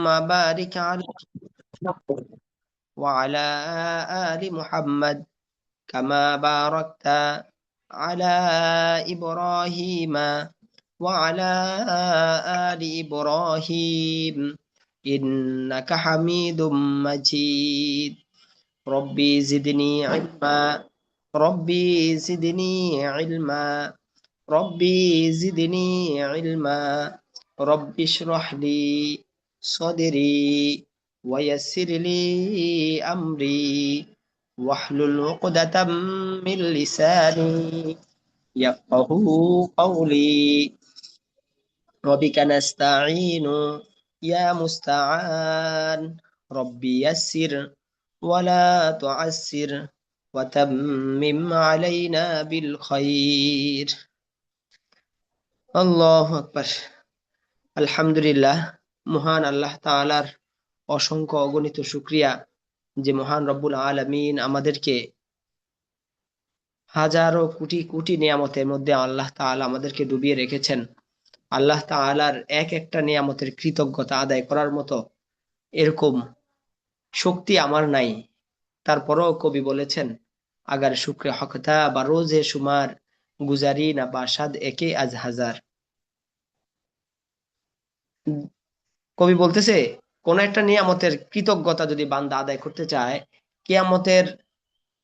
بارك على وعلى آل محمد كما باركت على إبراهيم وعلى آل إبراهيم إنك حميد مجيد. ربي زدني علما ربي زدني علما ربي زدني علما ربي اشرح لي صدري ويسر لي أمري واحلل عقدة من لساني يفقه قولي. وبك نستعين يا مستعان. ربي يسر ولا تعسر وتمم علينا بالخير. আল্লাহু আকবার। আলহামদুলিল্লাহ। মহান আল্লাহ তাআলার অসংখ্য অগণিত শুকরিয়া যে মহান রব্বুল আলামিন আমাদেরকে হাজারো কোটি কোটি নিয়ামতের মধ্যে আল্লাহ তাআলা আমাদেরকে ডুবিয়ে রেখেছেন। আল্লাহ তাআলার এক একটা নিয়ামতের কৃতজ্ঞতা আদায় করার মতো এরকম শক্তি আমার নাই। তারপরও কবি বলেছেন, আগার শুক্রে হকতা বা রোজে সুমার গুজারি না বাসাদ একে আজ হাজার। কবি বলতেছে, কোন একটা নিয়ামতের কৃতজ্ঞতা যদি বান্দা আদায় করতে চায়, কিয়ামতের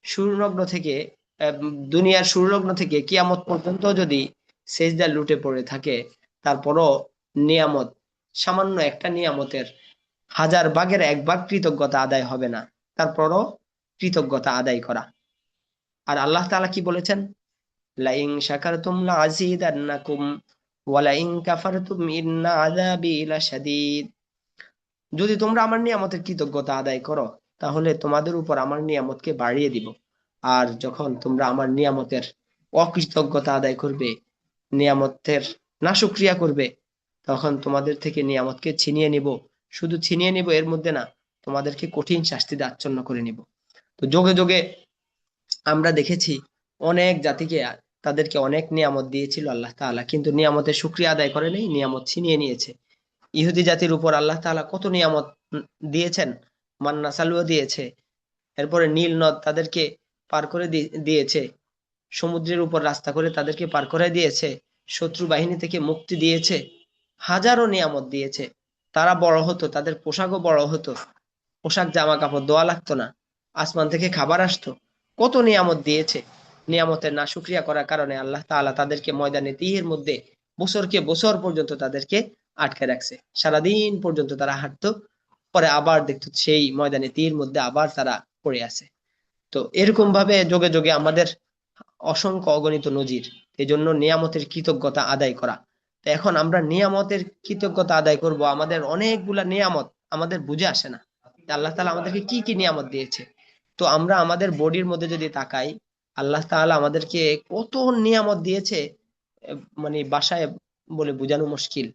সূর্যলগ্ন থেকে দুনিয়ার সূর্যলগ্ন থেকে কিয়ামত পর্যন্ত যদি সেজদায় লুটে পড়ে থাকে, তারপরও নিয়ামত, সামান্য একটা নিয়ামতের হাজার ভাগের এক ভাগ কৃতজ্ঞতা আদায় হবে না। তারপরও কৃতজ্ঞতা আদায় করা। আর আল্লাহ তাআলা কি বলেছেন, লাইন শাকারতুম লাযীদান্নাকুম ওয়া লাইন কাফারতুম ইন্না আযাবি লাশাদীদ। যদি তোমরা আমার নিয়ামতের কৃতজ্ঞতা আদায় করো, তাহলে তোমাদের উপর আমার নিয়ামতকে বাড়িয়ে দিব। আর যখন তোমরা আমার নিয়ামতের অকৃতজ্ঞতা আদায় করবে, নিয়ামতের নাশুকরিয়া করবে, তখন তোমাদের থেকে নিয়ামতকে ছিনিয়ে নিব। শুধু ছিনিয়ে নিব এর মধ্যে না, তোমাদেরকে কঠিন শাস্তিতে আচ্ছন্ন করে নিব। তো যোগে যোগে আমরা দেখেছি অনেক জাতিকে তাদেরকে অনেক নিয়ামত দিয়েছিল আল্লাহ তাআলা, কিন্তু নিয়ামতের শুকরিয়া আদায় করে নেই, নিয়ামত ছিনিয়ে নিয়েছে। ইহুদি জাতির উপর আল্লাহ তাআলা কত নিয়ামত দিয়েছেন, মান্না সালওয়া দিয়েছে। এরপরে নীল নদ তাদেরকে পার করে দিয়েছে, সমুদ্রের উপর রাস্তা করে তাদেরকে পার করে দিয়েছে, শত্রু বাহিনী থেকে মুক্তি দিয়েছে, হাজারো নিয়ামত দিয়েছে। তারা বড় হতো, তাদের পোশাকও বড় হতো, পোশাক জামা কাপড় দোয়া লাগতো না, আসমান থেকে খাবার আসতো। কত নিয়ামত দিয়েছে। নিয়ামতের না শুকরিয়া করার কারণে আল্লাহ তাআলা তাদেরকে ময়দানে তিহের মধ্যে বছরকে বছর পর্যন্ত তাদেরকে আটকে রাখছে। সারাদিন পর্যন্ত তারা হাঁটতো, পরে আবার দেখতো সেই ময়দানে তীর মধ্যে আবার তারা পড়ে আছে। তো এরকম ভাবে যোগে যোগে আমাদের অসংখ্য অগণিত নজির। এই জন্য নিয়ামতের কৃতজ্ঞতা আদায় করা। তো এখন আমরা নিয়ামতের কৃতজ্ঞতা আদায় করব, আমাদের অনেকগুলা নিয়ামত আমাদের বুঝে আসে না আল্লাহ তাআলা আমাদেরকে কি কি নিয়ামত দিয়েছে। তো আমরা আমাদের বডির মধ্যে যদি তাকাই, আল্লাহ তাআলা আমাদেরকে কত নিয়ামত দিয়েছে, মানে বাসায় বলে বোঝানো মুশকিল।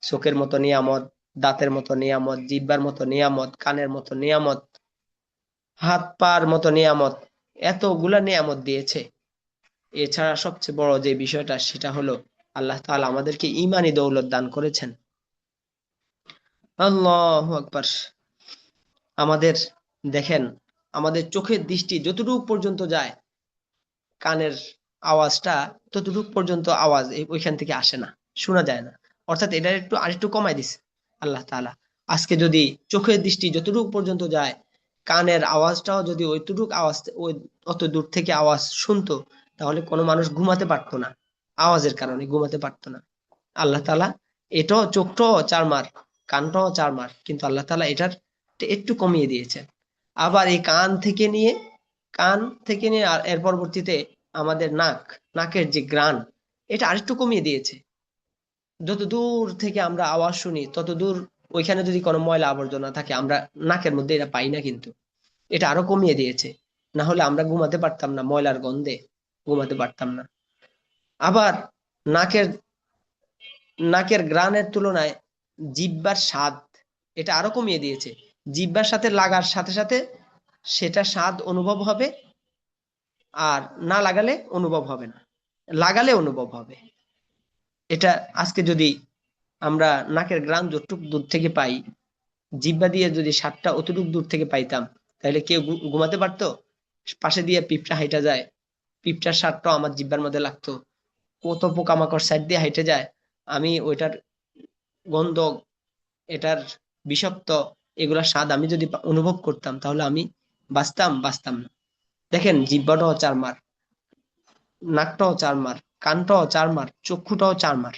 চোখের মতো নিয়ামত, দাঁতের মতো নিয়ামত, জিহ্বার মতো নিয়ামত, কানের মতো নিয়ামত, হাত পার মতো নিয়ামত, এতগুলা নিয়ামত দিয়েছে। এছাড়া সবচেয়ে বড় যে বিষয়টা সেটা হলো আল্লাহ তাআলা আমাদেরকে ঈমানি দৌলত দান করেছেন। আল্লাহু আকবার। আমাদের দেখেন, আমাদের চোখের দৃষ্টি যতটুকু পর্যন্ত যায়, কানের আওয়াজটা ততটুকু পর্যন্ত আওয়াজ ওইখান থেকে আসে না, শোনা যায় না। অর্থাৎ এটা একটু আরেকটু কমাই দিছে আল্লাহ তাআলা। আজকে যদি চোখের দৃষ্টি যতটুকু পর্যন্ত যায়, কানের আওয়াজটাও যদি ওইটুকু আওয়াজ, ওই অত দূর থেকে আওয়াজ শুনতো, তাহলে কোনো মানুষ ঘুমাতে পারতো না, আওয়াজের কারণে ঘুমাতে পারতো না। আল্লাহ তাআলা এটাও, চোখটাও চারমার, কানটাও চারমার, কিন্তু আল্লাহ তাআলা এটার একটু কমিয়ে দিয়েছেন। আবার এই কান থেকে নিয়ে আর এর পরবর্তীতে আমাদের নাকের যে গ্রান, এটা আরেকটু কমিয়ে দিয়েছে। যত দূর থেকে আমরা আওয়াজ শুনি, তত দূর ওইখানে যদি কোনো ময়লা আবর্জনা থাকে, আমরা নাকের মধ্যে এটা পাই না, কিন্তু এটা আরো কমিয়ে দিয়েছে। না হলে আমরা ঘুমাতে পারতাম না, ময়লার গন্ধে ঘুমাতে পারতাম না। আবার নাকের নাকের গ্রানের তুলনায় জিহ্বার স্বাদ, এটা আরো কমিয়ে দিয়েছে। জিহ্বার সাথে লাগার সাথে সাথে সেটা স্বাদ অনুভব হবে, আর না লাগালে অনুভব হবে না, লাগালে অনুভব হবে। এটা আজকে যদি আমরা নাকের গ্রান যতটুকু দূর থেকে পাই, জিহ্বা দিয়ে যদি স্বাদটা অতটুক দূর থেকে পাইতাম, তাহলে কেউ ঘুমাতে পারতো? পাশে দিয়ে পিঁপড়া হাইটা যায়, পিঁপড়ার স্বাদটাও আমার জিহ্বার মধ্যে লাগতো। কত পোকামাকড় সাইড দিয়ে হাইটে যায়, আমি ওইটার গন্ধ, এটার বিষাক্ত, এগুলা স্বাদ আমি যদি অনুভব করতাম, তাহলে আমি বাঁচতাম না। দেখেন, জিহ্বাটাও চারমার, নাকটাও চারমার, কানটাও চারমার, চক্ষুটাও চারমার,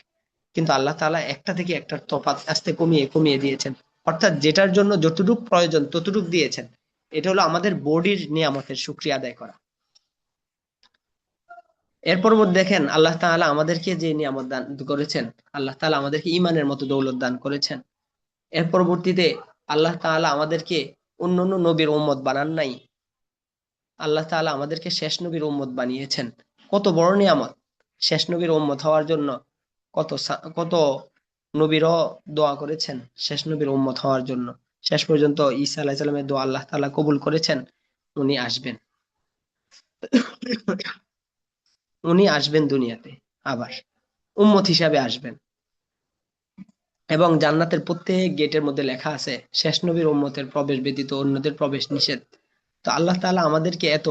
কিন্তু আল্লাহ তাআলা একটা থেকে একটার তফাৎ আস্তে কমিয়ে কমিয়ে দিয়েছেন। অর্থাৎ যেটার জন্য যতটুক প্রয়োজন ততটুক দিয়েছেন। এটা হলো আমাদের বডির নিয়ামতের শুকরিয়া আদায় করা। এরপর দেখেন, আল্লাহ তাআলা আমাদেরকে যে নিয়ামত দান করেছেন, আল্লাহ তাআলা আমাদেরকে ঈমানের মতো দৌলত দান করেছেন। এর পরবর্তীতে আল্লাহ তাআলা আমাদেরকে অন্যান্য নবীর উম্মত বানান নাই, আল্লাহ তাআলা আমাদেরকে শেষ নবীর উম্মত বানিয়েছেন। কত বড় নিয়ামত! শেষ নবীর উম্মত হওয়ার জন্য কত নবীরও দোয়া করেছেন শেষ নবীর উম্মত হওয়ার জন্য। শেষ পর্যন্ত ঈসা আলাইহিস সালামের দোয়া আল্লাহ তাআলা কবুল করেছেন। উনি আসবেন, উনি আসবেন দুনিয়াতে, আবার উম্মত হিসাবে আসবেন। এবং জান্নাতের প্রত্যেক গেটের মধ্যে লেখা আছে শেষ নবীর উম্মতের প্রবেশ ব্যতীত অন্যদের প্রবেশ নিষেধ। তো আল্লাহ তাআলা আমাদেরকে এত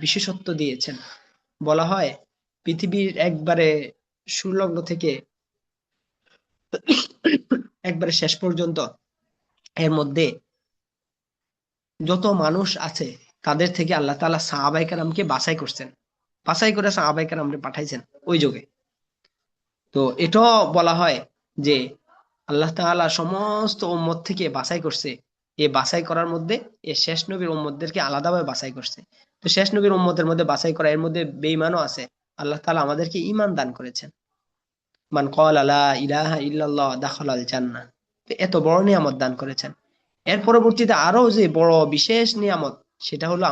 বিশেষত্ব দিয়েছেন। বলা হয় পৃথিবীর একবারে সুলগ্ন থেকে একবারে শেষ পর্যন্ত এর মধ্যে যত মানুষ আছে, তাদের থেকে আল্লাহ তাআলা সাহাবায়ে কেরামকে বাছাই করছেন, বাছাই করে সাহাবায়ে কেরামকে পাঠাইছেন ওই যুগে। তো এটাও বলা হয় যে আল্লাহ তাআলা সমস্ত উম্মত থেকে বাছাই করছে। এই বাছাই করার মধ্যে এই শেষ নবীর উম্মতদেরকে আলাদাভাবে বাছাই করছে। তো শেষ নবীর উম্মতের মধ্যে বাছাই করা, এর মধ্যে বেঈমানও আছে। আল্লাহ তাআলা আমাদেরকে ঈমান দান করেছেন। মান ক্বালা লা ইলাহা ইল্লাল্লাহ দাখালাল জান্নাহ। এত বড় নিয়ামত দান করেছেন। এর পরবর্তীতে আরো যে বড় বিশেষ নিয়ামত, সেটা হলো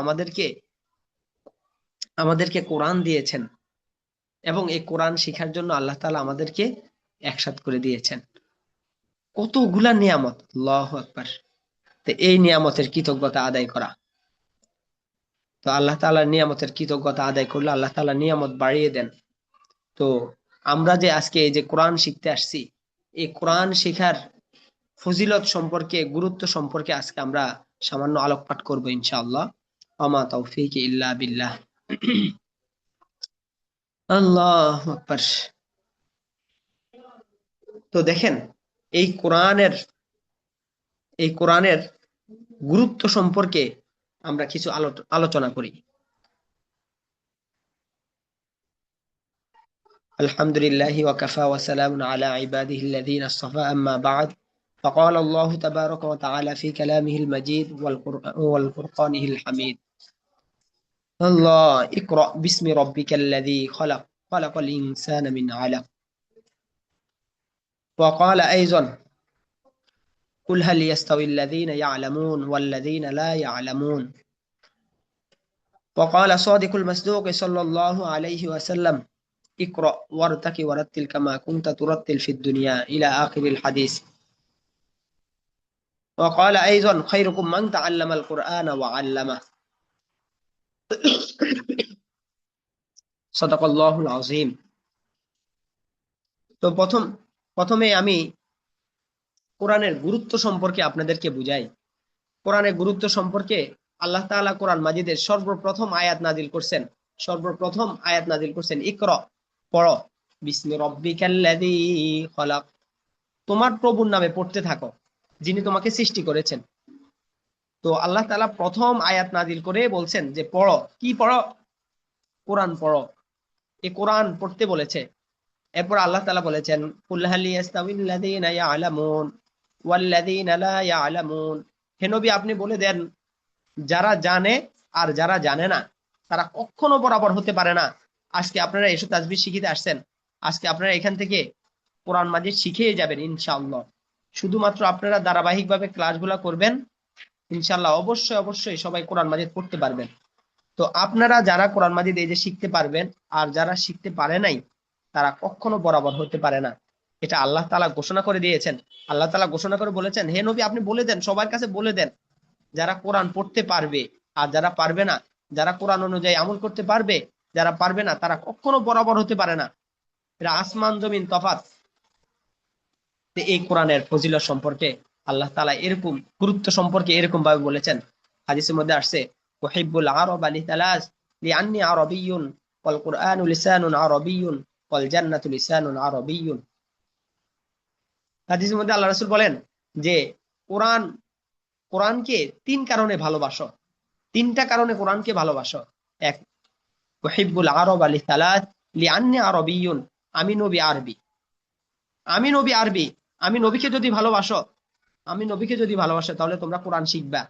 আমাদেরকে কোরআন দিয়েছেন, এবং এই কোরআন শিখার জন্য আল্লাহ তাআলা আমাদেরকে একসাথ করে দিয়েছেন। কতগুলা নিয়ামত! আল্লাহু আকবার। তো এই নিয়ামতের কৃতজ্ঞতা আদায় করা। তো আল্লাহ তাআলার নিয়ামতের কৃতজ্ঞতা আদায় করলে আল্লাহ তাআলা নিয়ামত বাড়িয়ে দেন। তো আমরা যে আজকে এই যে কোরআন শিখতে আসছি, এই কোরআন শেখার ফজিলত সম্পর্কে, গুরুত্ব সম্পর্কে আজকে আমরা সামান্য আলোকপাত করব ইনশাআল্লাহ। ওমা তৌফিক ইল্লা বিল্লাহ। আল্লাহু আকবার। তো দেখেন, এই কোরআনের গুরুত্ব সম্পর্কে আমরা কিছু আলোচনা করি। আলহামদুলিল্লাহি ওয়া কাফা ওয়া সালামুন আলা ইবাদিহিল্লাযীনা ইসতাফা, আম্মা বা'দ। فقال الله تبارك وتعالى في كلامه المجيد والفرقانه الحميد. الله اقرأ باسم ربك الذي خلق، خلق الإنسان من علق. وقال أيضا قل هل يستوي الذين يعلمون والذين لا يعلمون. وقال صادق المصدوق صلى الله عليه وسلم اقرأ وارتق ورتل كما كنت ترتل في الدنيا إلى آخر الحديث. وقال أيضا خيركم من تعلم القرآن وعلمه. صدق الله العظيم. তো প্রথমে আমি কোরআনের গুরুত্ব সম্পর্কে আপনাদেরকে বুঝাই। কোরআনের গুরুত্ব সম্পর্কে আল্লাহ তাআলা কোরআন মাজিদের সর্বপ্রথম আয়াত নাজিল করছেন ইকরা, পড়ো, বিসমি রব্বিকাল্লাযী খলাক, তোমার প্রভুর নামে পড়তে থাকো, যিনি তোমাকে সৃষ্টি করেছেন। তো আল্লাহ তাআলা প্রথম আয়াত নাজিল করে বলছেন যে পড়ো। কি পড়ো? কোরআন পড়ো। এই কোরআন পড়তে বলেছে। এরপর আল্লাহ তাআলা বলেছেন কুল হাল ইয়াস্তাউিল্লাযীনা ইয়ালামুন ওয়াল্লাযীনা লা ইয়ালামুন। হে নবী, আপনি বলে দেন, যারা জানে আর যারা জানে না, তারা কখনো বরাবর হতে পারে না। আজকে আপনারা এসব তাসবিহ শিখিতে আসছেন, আজকে আপনারা এখান থেকে কোরআন মাজিদ শিখেই যাবেন ইনশাআল্লাহ। শুধুমাত্র আপনারা ধারাবাহিকভাবে ক্লাসগুলো করবেন, ইনশাআল্লাহ অবশ্যই সবাই কোরআন মাজিদ পড়তে পারবেন। তো আপনারা যারা কোরআন মাজিদ এই যে শিখতে পারবেন, আর যারা শিখতে পারে নাই, তারা কখনো বরাবর হতে পারে না। এটা আল্লাহ তাআলা ঘোষণা করে দিয়েছেন। আল্লাহ তাআলা ঘোষণা করে বলেছেন, হে নবী, আপনি বলে দেন, সবার কাছে বলে দেন, যারা কোরআন পড়তে পারবে আর যারা পারবে না, যারা কোরআন অনুযায়ী আমল করতে পারবে, যারা পারবে না, তারা কখনো বরাবর হতে পারে না। এটা আসমান জমিন তফাৎ। এই কোরআনের ফজিলত সম্পর্কে আল্লাহ তাআলা এরকম গুরুত্ব সম্পর্কে এরকম ভাবে বলেছেন। হাদিসের মধ্যে আসছে, উহিব্বুল আরবা লিতালাস লিআন্নী আরাবিয়্যুন ওয়াল কুরআনু লিসানুন আরাবিয়্যুন ওয়াল জান্নাতু লিসানুন আরাবিয়্যুন। হাদিসের মধ্যে আল্লাহ রাসূল বলেন যে কোরআন কোরআনকে তিন কারণে ভালোবাসো, তিনটা কারণে কোরআনকে ভালোবাসো। এক, উহিব্বুল আরবা লিতালাস লিআন্নী আরাবিয়্যুন, আমি নবী আরবি, আমি নবী আরবি, আমি নবীকে যদি ভালোবাসো, আমি নবীকে যদি ভালোবাসো তাহলে তোমরা কোরআন শিখবা।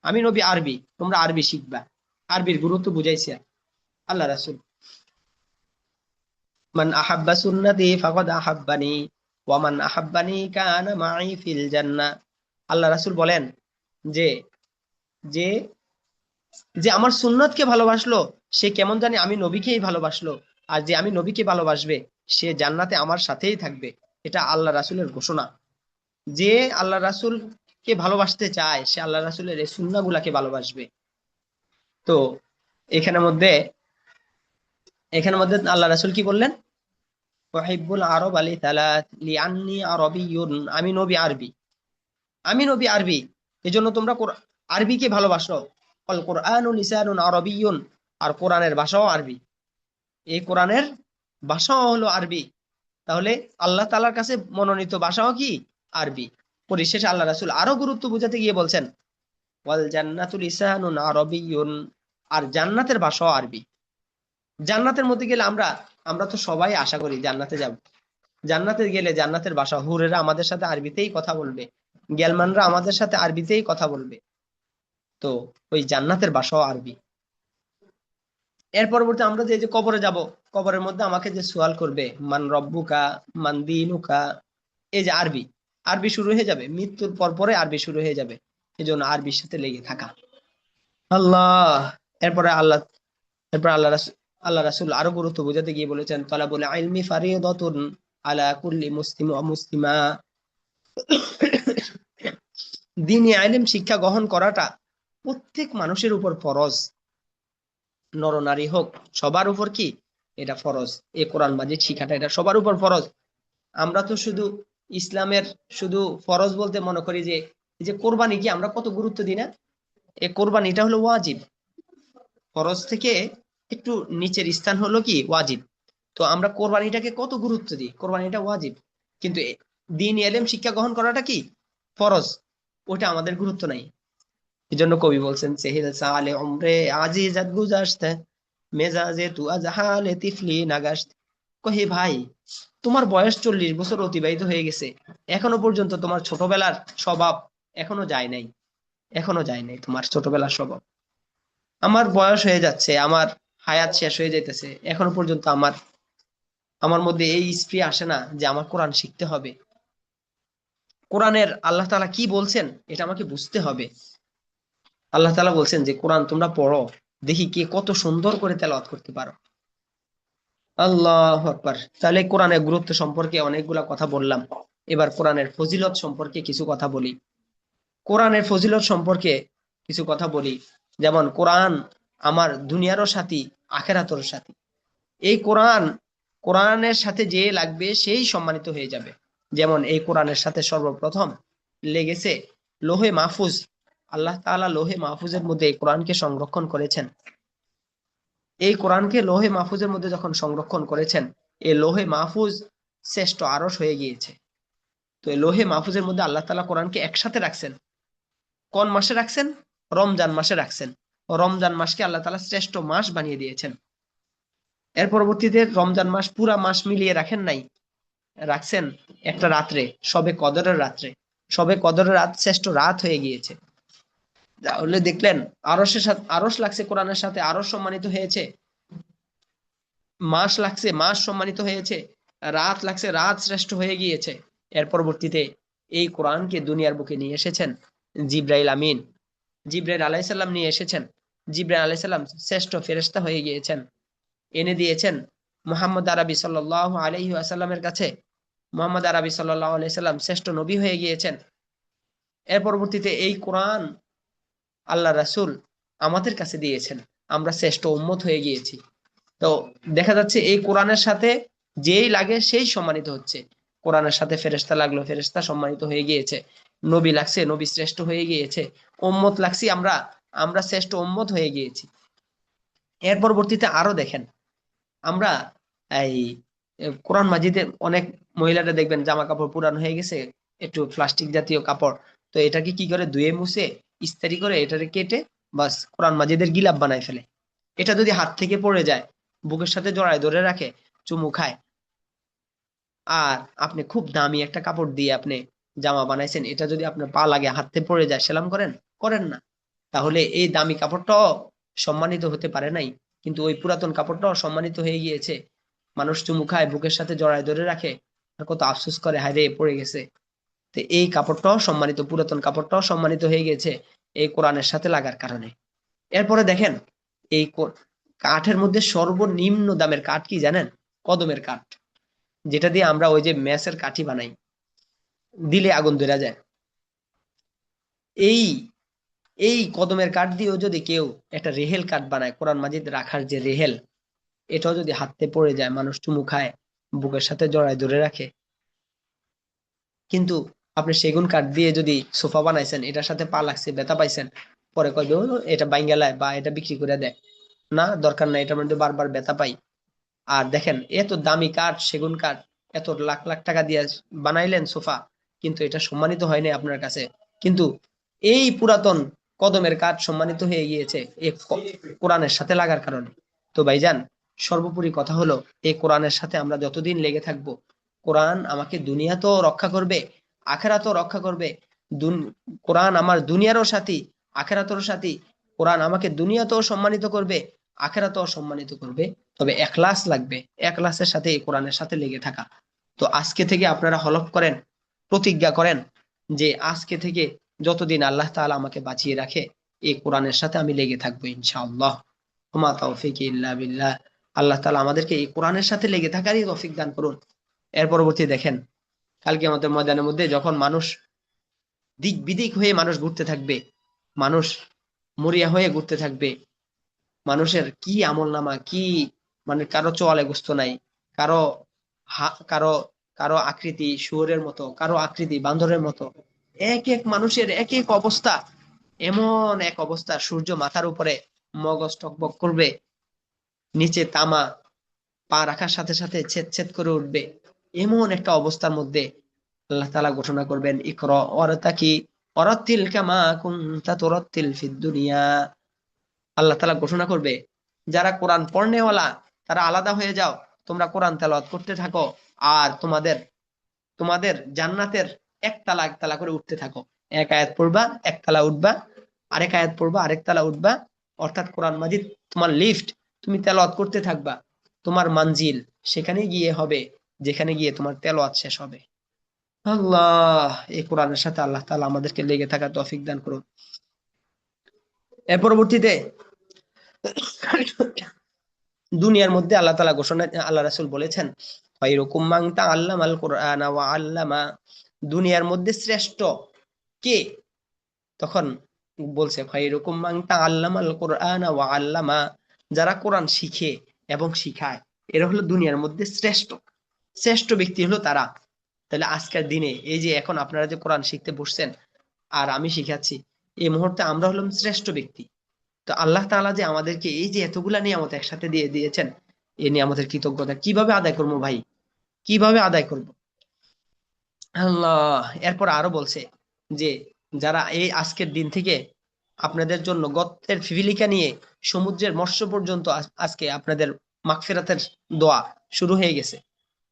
আমি নবী আরবি, তোমরা আরবি শিখবা। আরবির গুরুত্ব বুঝাইছে আল্লাহ রাসূল। মান আহাব্বা সুন্নতি ফাকাদ আহাব্বানি ওয়া মান আহাব্বানি কানা মাই ফিল জান্নাহ। আল্লাহ রাসূল বলেন যে যে যে আমার সুন্নতকে ভালোবাসলো সে কেমন জানি আমি নবীকেই ভালোবাসলো, আর যে আমি নবীকে ভালোবাসবে সে জান্নাতে আমার সাথেই থাকবে। এটা আল্লাহ রাসূলের ঘোষণা। যে আল্লাহ রাসূলকে ভালোবাসতে চায় সে আল্লাহ রাসূলের এই সুন্নাহগুলাকে ভালোবাসবে। তো এখানের মধ্যে এখানের মধ্যে আল্লাহ রাসূল কি বললেন, ওয়াহিব্বুল আরব আলী তালাত লিআন্নী আরবিয়্যুন, আমি নবী আরবি, আমি নবী আরবি, এজন্য তোমরা আরবিকে ভালোবাসো। আল কোরআনু লিসানুন আরাবিয়্যুন, আর কোরআনের ভাষাও আরবি, এই কোরআনের ভাষাও হলো আরবি। তাহলে আল্লাহ তাআলার কাছে মনোনীত ভাষাও কি আরবি। পরিশেষে আল্লাহ রাসূল আরো গুরুত্ব বুঝাতে গিয়ে বলছেন, ওয়াল জান্নাতু লিসানুন আরাবিয়্যুন, আর জান্নাতের ভাষাও আরবি। জান্নাতের মধ্যে গেলে আমরা আমরা তো সবাই আশা করি জান্নাতে যাব। জান্নাতে গেলে জান্নাতের ভাষা, হুরেরা আমাদের সাথে আরবিতেই কথা বলবে, গেলমানরা আমাদের সাথে আরবিতেই কথা বলবে। তো ওই জান্নাতের ভাষাও আরবি। এর পরবর্তী আমরা যে যে কবরে যাব, কবরের মধ্যে আমাকে যে সুয়াল করবে, মান রব্বুকা মান দীনুকা, এই যে আরবি, আরবি শুরু হয়ে যাবে, মৃত্যুর পর পরে আরবি শুরু হয়ে যাবে। এই জন্য আরবির সাথে লেগে থাকা। আল্লাহ, এরপরে আল্লাহ এরপর আল্লাহ রাসূল আরো গুরুত্ব বোঝাতে গিয়ে বলেছেন, তালাবুল ইলমি ফারিদাতুন আলা কুল্লি মুসলিম ওয়া মুসলিমা। দ্বীনি ইলম শিক্ষা গ্রহণ করাটা প্রত্যেক মানুষের উপর ফরজ, নরনারী হোক সবার উপর কি এটা ফরজ। এই কোরআন মাজিদ শিক্ষাটা এটা সবার উপর ফরজ। আমরা তো শুধু ইসলামের শুধু ফরজ বলতে মনে করি যে এই যে কোরবানি কি আমরা কত গুরুত্ব দিই না, এই কোরবানিটা হলো ওয়াজিব। ফরজ থেকে একটু নিচের স্থান হলো কি ওয়াজিব। তো আমরা কোরবানিটাকে কত গুরুত্ব দিই, কোরবানিটা ওয়াজিব, কিন্তু দ্বীন ইলম শিক্ষা গ্রহণ করাটা কি ফরজ, ওটা আমাদের গুরুত্ব নাই। এই জন্য কবি বলছেন, সেহিল সালে উমরে আজিজাত গুজাশতে মেজাজে তু আজহালে তিফলি নাগাশত। কহে ভাই, তোমার বয়স 40 বছর অতিবাহিত হয়ে গেছে, এখনো পর্যন্ত তোমার ছোটবেলার স্বভাব এখনো যায় নাই, এখনো যায় নাই তোমার ছোটবেলার স্বভাব। আমার বয়স হয়ে যাচ্ছে, আমার হায়াত শেষ হয়ে যাইতেছে, এখনো পর্যন্ত আমার আমার মধ্যে এই স্পৃহ আসে না যে আমার কোরআন শিখতে হবে। কোরআনের আল্লাহ তাআলা কি বলছেন এটা আমাকে বুঝতে হবে। আল্লাহ তাআলা বলছেন যে কোরআন তোমরা পড়ো, দেখি কে কত সুন্দর করে তেলাওয়াত করতে পারো। আল্লাহু আকবার। তাহলে কোরআনের গুরুত্ব সম্পর্কে অনেকগুলা কথা বললাম। এবার কোরআনের ফজিলত সম্পর্কে কিছু কথা বলি। কোরআনের ফজিলত সম্পর্কে কিছু কথা বলি। যেমন কোরআন আমার দুনিয়ারও সাথী, আখিরাতেরও সাথী। এই কোরআনের সাথে যে লাগবে সেই সম্মানিত হয়ে যাবে। যেমন এই কোরআনের সাথে সর্বপ্রথম লেগেছে লোহে মাহফুজ। আল্লাহ তাআলা লোহে মাহফুজের মধ্যে এই কোরআনকে সংরক্ষণ করেছেন। এই কোরআনকে লোহে মাহফুজের মধ্যে যখন সংরক্ষণ করেছেন, এই লোহে মাহফুজ শ্রেষ্ঠ আরশ হয়ে গিয়েছে। তো এই লোহে মাহফুজের মধ্যে আল্লাহ তাআলা কোরআনকে একসাথে রাখছেন। কোন মাসে রাখছেন? রমজান মাসে রাখছেন। রমজান মাসকে আল্লাহ তাআলা শ্রেষ্ঠ মাস বানিয়ে দিয়েছেন। এর পরবর্তীতে রমজান মাস পুরা মাস মিলিয়ে রাখেন নাই, রাখছেন একটা রাত্রে, সবে কদরের রাত্রে। সবে কদরের রাত শ্রেষ্ঠ রাত হয়ে গিয়েছে। তাহলে দেখলেন আরশের সাথে আরশ লাগছে, কোরআনের সাথে আরশ সম্মানিত হয়েছে। মাস লাগছে, মাস সম্মানিত হয়েছে। রাত লাগছে, রাত শ্রেষ্ঠ হয়ে গিয়েছে। এর পরবর্তীতে এই কোরআনকে দুনিয়ার বুকে নিয়ে এসেছেন জিব্রাইল আমিন। জিব্রাইল আলাইহিস সালাম নিয়ে এসেছেন। জিব্রাইল আলাইহিস সালাম শ্রেষ্ঠ ফেরেশতা হয়ে গিয়েছেন, এনে দিয়েছেন মুহাম্মদ আরবি সাল্লাল্লাহু আলাইহি ওয়াসাল্লামের কাছে। মুহাম্মদ আরবি সাল্লাল্লাহু আলাইহি সাল্লাম শ্রেষ্ঠ নবী হয়ে গিয়েছেন। এর পরবর্তীতে এই কোরআন আল্লাহ রাসূল আমাদের কাছে দিয়েছেন, আমরা শ্রেষ্ঠ উম্মত হয়ে গিয়েছি। তো দেখা যাচ্ছে এই কোরআনের সাথে যেই লাগে সেই সম্মানিত হচ্ছে। কোরআনের সাথে ফেরেশতা লাগলো, ফেরেশতা সম্মানিত হয়ে গিয়েছে। নবী লাগছে, নবী শ্রেষ্ঠ হয়ে গিয়েছে, উম্মত লাগছি আমরা, আমরা শ্রেষ্ঠ উম্মত হয়ে গিয়েছি। এর পরবর্তীতে আরো দেখেন, আমরা এই কোরআন মাজিদে অনেক মহিলারা দেখবেন জামা কাপড় পুরানো হয়ে গেছে, একটু প্লাস্টিক জাতীয় কাপড়, তো এটাকে কি করে ধুয়ে মুছে ইস্ত্রি করে এটাকে কেটে বাস কোরআন মাজিদের গিলাফ বানায় ফেলে। এটা যদি হাত থেকে পড়ে যায়, বুকের সাথে জড়ায় ধরে রাখে, চুমু খায়, আর আপনি খুব দামি একটা কাপড় দিয়ে আপনি জামা বানাইছেন, এটা যদি আপনার পা লাগে, হাতে পড়ে যায়, সেলাম করেন? করেন না। তাহলে এই দামি কাপড়টাও সম্মানিত হতে পারে নাই, কিন্তু ওই পুরাতন কাপড়টাও সম্মানিত হয়ে গিয়েছে। মানুষ চুমু খায়, বুকের সাথে জড়ায় ধরে রাখে, আর কত আফসোস করে, হায় রে পড়ে গেছে। তো এই কাপড়টাও সম্মানিত, পুরাতন কাপড়টাও সম্মানিত হয়ে গেছে এই কোরআনের সাথে লাগার কারণে। এরপরে দেখেন, এই কাঠের মধ্যে সর্বনিম্ন দামের কাঠ কি জানেন? কদমের কাঠ, যেটা দিয়ে আমরা ওই যে মেসের কাঠি বানাই, দিলে আগুন ধরে যায়। এই এই কদমের কাঠ দিয়েও যদি কেউ একটা রেহেল কাঠ বানায়, কোরআন মাজিদ রাখার যে রেহেল, এটাও যদি হাতে পড়ে যায়, মানুষ চুমু খায়, বুকের সাথে জড়ায় ধরে রাখে। কিন্তু আপনি সেগুন কাঠ দিয়ে যদি সোফা বানাইছেন, এটার সাথে পা লাগছে, ব্যথা পাইছেন, পরে কইবে "ও, এটা বাইঙ্গালায় বা এটা বিক্রি করে দেয়"। না, দরকার নাই, এটার মধ্যে বারবার ব্যথা পাই। আর দেখেন, এত দামি কাঠ, সেগুন কাঠ, এত লাখ লাখ টাকা দিয়ে বানাইলেন সোফা, কিন্তু এটা সম্মানিত হয়নি আপনার কাছে। কিন্তু এই পুরাতন কদমের কাঠ সম্মানিত হয়ে গিয়েছে এই কোরআনের সাথে লাগার কারণে। তো ভাইজান, সর্বোপরি কথা হলো, এই কোরআনের সাথে আমরা যতদিন লেগে থাকবো, কোরআন আমাকে দুনিয়াতেও রক্ষা করবে, আখেরাতেও রক্ষা করবে। কোরআন আমার দুনিয়ারও সাথী, আখেরাতেরও সাথী। কোরআন আমাকে দুনিয়াতেও সম্মানিত করবে, আখেরাতেও সম্মানিত করবে। তবে এখলাস লাগবে, এখলাসের সাথে এই কোরআনের সাথে লেগে থাকা। তো আজকে থেকে আপনারা হলফ করেন, প্রতিজ্ঞা করেন যে আজকে থেকে যতদিন আল্লাহ তাআলা আমাকে বাঁচিয়ে রাখে, এই কোরআনের সাথে আমি লেগে থাকবো ইনশাআল্লাহ। ওমা তাওফীকি ইল্লা বিল্লাহ। আল্লাহ তাআলা আমাদেরকে এই কোরআনের সাথে লেগে থাকারই তৌফিক দান করুন। এর পরবর্তী দেখেন, কালকে আমাদের ময়দানের মধ্যে যখন মানুষ দিক বিদিক হয়ে মানুষ ঘুরতে থাকবে, মানুষ মরিয়া হয়ে ঘুরতে থাকবে, মানুষের কি আমল নামা কি, মানে কারো চোয়ালে গোস্ত নাই, কারো কারো কারো আকৃতি শুয়োরের মতো, কারো আকৃতি বান্দরের মতো, এক এক মানুষের এক এক অবস্থা। এমন এক অবস্থা, সূর্য মাথার উপরে, মগজ টকবক করবে, নিচে তামা, পা রাখার সাথে সাথে ছেদ ছেদ করে উঠবে। এমন একটা অবস্থার মধ্যে আল্লাহ তাআলা ঘোষণা করবেন, ইকরা ওয়ারতাকি ওয়ারাতিল কামা কুনতা তুরাতিল ফিদ দুনিয়া। আল্লাহ তাআলা ঘোষণা করবে, যারা কোরআন পড়নেওয়ালা তারা আলাদা হয়ে যাও, তোমরা কোরআন তেলাওয়াত করতে থাকো, আর তোমাদের তোমাদের জান্নাতের একতলা একতলা করে উঠতে থাকো। এক আয়াত পড়বা, একতলা উঠবা, আরেক আয়াত পড়বা, আরেক তলা উঠবা। অর্থাৎ কোরআন মাজিদ তোমার লিফট, তুমি তেলাওয়াত করতে থাকবা, তোমার মানজিল সেখানে গিয়ে হবে যেখানে গিয়ে তোমার তেলাওয়াত শেষ হবে। আল্লাহ, এই কোরআনের সাথে আল্লাহ তাআলা আমাদেরকে লেগে থাকার তৌফিক দান করুন। এর পরবর্তীতে দুনিয়ার মধ্যে আল্লাহ তাআলা ঘোষণা, আল্লাহ রাসূল বলেছেন, খায়রুকুম মান তাআল্লামাল কুরআনা ওয়া আল্লামা। দুনিয়ার মধ্যে শ্রেষ্ঠ কে? তখন বলছে, খায়রুকুম মান তাআল্লামাল কুরআনা ওয়া আল্লামা, যারা কোরআন শিখে এবং শিখায়, এরা হলো দুনিয়ার মধ্যে শ্রেষ্ঠ। শ্রেষ্ঠ ব্যক্তি হলো তারা। তাহলে আজকের দিনে এই যে এখন আপনারা যে কোরআন শিখতে বসছেন আর আমি শিখাচ্ছি, এই মুহূর্তে আমরা হলাম শ্রেষ্ঠ ব্যক্তি। তো আল্লাহ তাআলা যে আমাদেরকে এই যে এতগুলা নিয়ামত একসাথে দিয়ে দিয়েছেন, এই নিয়ামতের কৃতজ্ঞতা কিভাবে আদায় করবো ভাই? কিভাবে আদায় করব? আল্লাহ এরপর আরো বলছে যে, যারা এই আজকের দিন থেকে আপনাদের জন্য গর্তের পিপিলিকা নিয়ে সমুদ্রের মৎস্য পর্যন্ত আজকে আপনাদের মাগফিরাতের দোয়া শুরু হয়ে গেছে।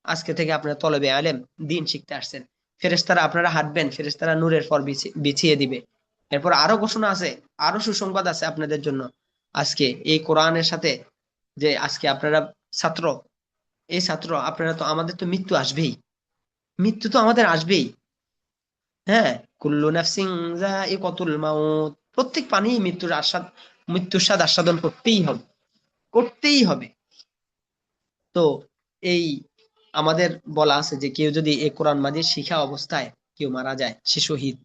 আজকে থেকে আপনারা তলবে আলেম দিন শিখতে আসছেন, ফেরেশতারা আপনারা হাঁটবেন, ফেরেশতারা নূরের পর বিছিয়ে দিবে। এরপর আরো ঘোষণা আছে, আরো সুসংবাদ আছে আপনাদের জন্য। আজকে এই কোরআনের সাথে যে আজকে আপনারা ছাত্র, এই ছাত্র আপনারা তো, আমাদের তো মৃত্যু আসবেই, মৃত্যু তো আমাদের আসবেই। হ্যাঁ, কুল্লু নাফসিন যায়িকাতুল মাউত, প্রত্যেক প্রাণী মৃত্যুর স্বাদ আস্বাদন করতেই হবে, করতেই হবে। তো এই আমাদের বলা আছে যে কেউ যদি এই কোরআন মাজিদ শিখা অবস্থায় কেউ মারা যায়, সে শহীদ।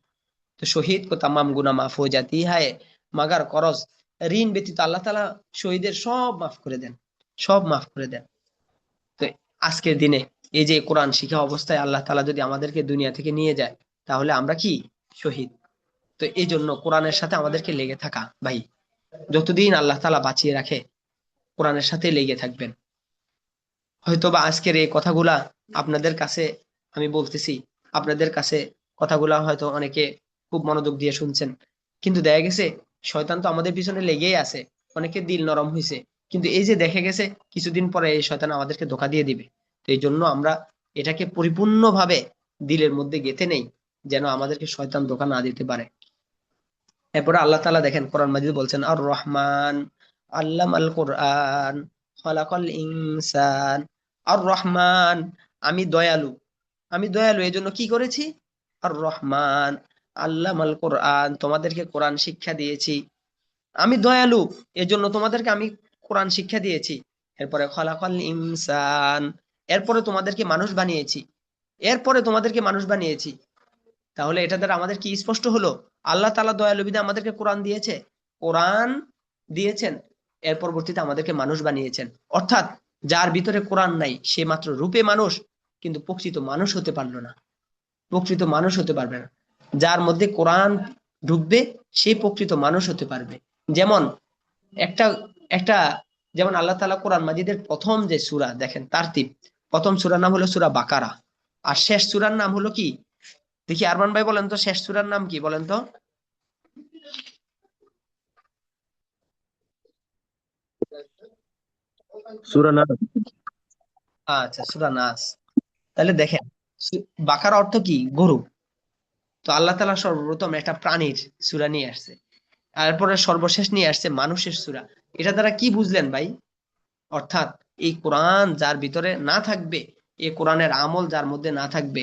তো শহীদ কো তামাম গুনাহ মাফ হয়ে জাতি হয়, মাগার করজ, ঋণ ব্যতীত আল্লাহ তাআলা শহীদের সব মাফ করে দেন, সব মাফ করে দেন। তো আজকের দিনে এই যে কোরআন শিখা অবস্থায় আল্লাহ তাআলা যদি আমাদেরকে দুনিয়া থেকে নিয়ে যায়, তাহলে আমরা কি শহীদ। তো এই জন্য কোরআনের সাথে আমাদেরকে লেগে থাকা ভাই, যতদিন আল্লাহ তাআলা বাঁচিয়ে রাখে কোরআনের সাথে লেগে থাকবেন। হয়তোবা আজকের এই কথাগুলা আপনাদের কাছে আমি বলতেছি, আপনাদের কাছে কথাগুলা হয়তো অনেকে খুব মনোযোগ দিয়ে শুনছেন, কিন্তু দেখা গেছে শয়তান তো আমাদের পিছনে লেগেই আছে। অনেকে দিল নরম হয়েছে, কিন্তু এই যে দেখে গেছে কিছুদিন পরে এই শয়তান আমাদেরকে ধোঁকা দিয়ে দিবে। তো এই জন্য আমরা এটাকে পরিপূর্ণভাবে দিলের মধ্যে গেঁথে নেই, যেন আমাদেরকে শয়তান ধোঁকা না দিতে পারে। এরপরে আল্লাহ তাআলা দেখেন কোরআন মাজিদ বলছেন আর রহমান আল্লামাল কোরআন খলাকল ইনসান। আর রহমান, আমি দয়ালু, আমি দয়ালু এই জন্য কি করেছি, আর রহমান আল্লামাল কোরআন, তোমাদেরকে কোরআন শিক্ষা দিয়েছি। আমি দয়ালু এজন্য তোমাদেরকে আমি কোরআন শিক্ষা দিয়েছি। এরপরে খলাকল ইনসান, এরপরে তোমাদেরকে মানুষ বানিয়েছি, এরপরে তোমাদেরকে মানুষ বানিয়েছি। তাহলে এটা দ্বারা আমাদের কি স্পষ্ট হলো, আল্লাহ তাআলা দয়ালু বিধায় আমাদেরকে কোরআন দিয়েছে, কোরআন দিয়েছেন, এর পরবর্তীতে আমাদেরকে মানুষ বানিয়েছেন। অর্থাৎ যার ভিতরে কোরআন নাই সে মাত্র রূপে মানুষ, কিন্তু প্রকৃত মানুষ হতে পারলো না, প্রকৃত মানুষ হতে পারবে না। যার মধ্যে কোরআন ঢুকবে সে প্রকৃত মানুষ হতে পারবে। যেমন একটা একটা যেমন আল্লাহ তাআলা কোরআন মাজিদের প্রথম যে সূরা দেখেন তারতিব, প্রথম সূরার নাম হলো সূরা বাকারা, আর শেষ সূরার নাম হলো কি, দেখি আরমান ভাই বলেন তো শেষ সূরার নাম কি বলেন তো। সূরা নাস। আচ্ছা, সূরা নাস। তাহলে দেখেন বাকারা অর্থ কি, গরু। তো আল্লাহ তাআলা সর্বপ্রথম একটা প্রাণীর সূরা নিয়ে আসছে, তারপরে সর্বশেষ নিয়ে আসছে মানুষের সূরা। এটা দ্বারা কি বুঝলেন ভাই, অর্থাৎ এই কোরআন যার ভিতরে না থাকবে, এই কোরআনের আমল যার মধ্যে না থাকবে,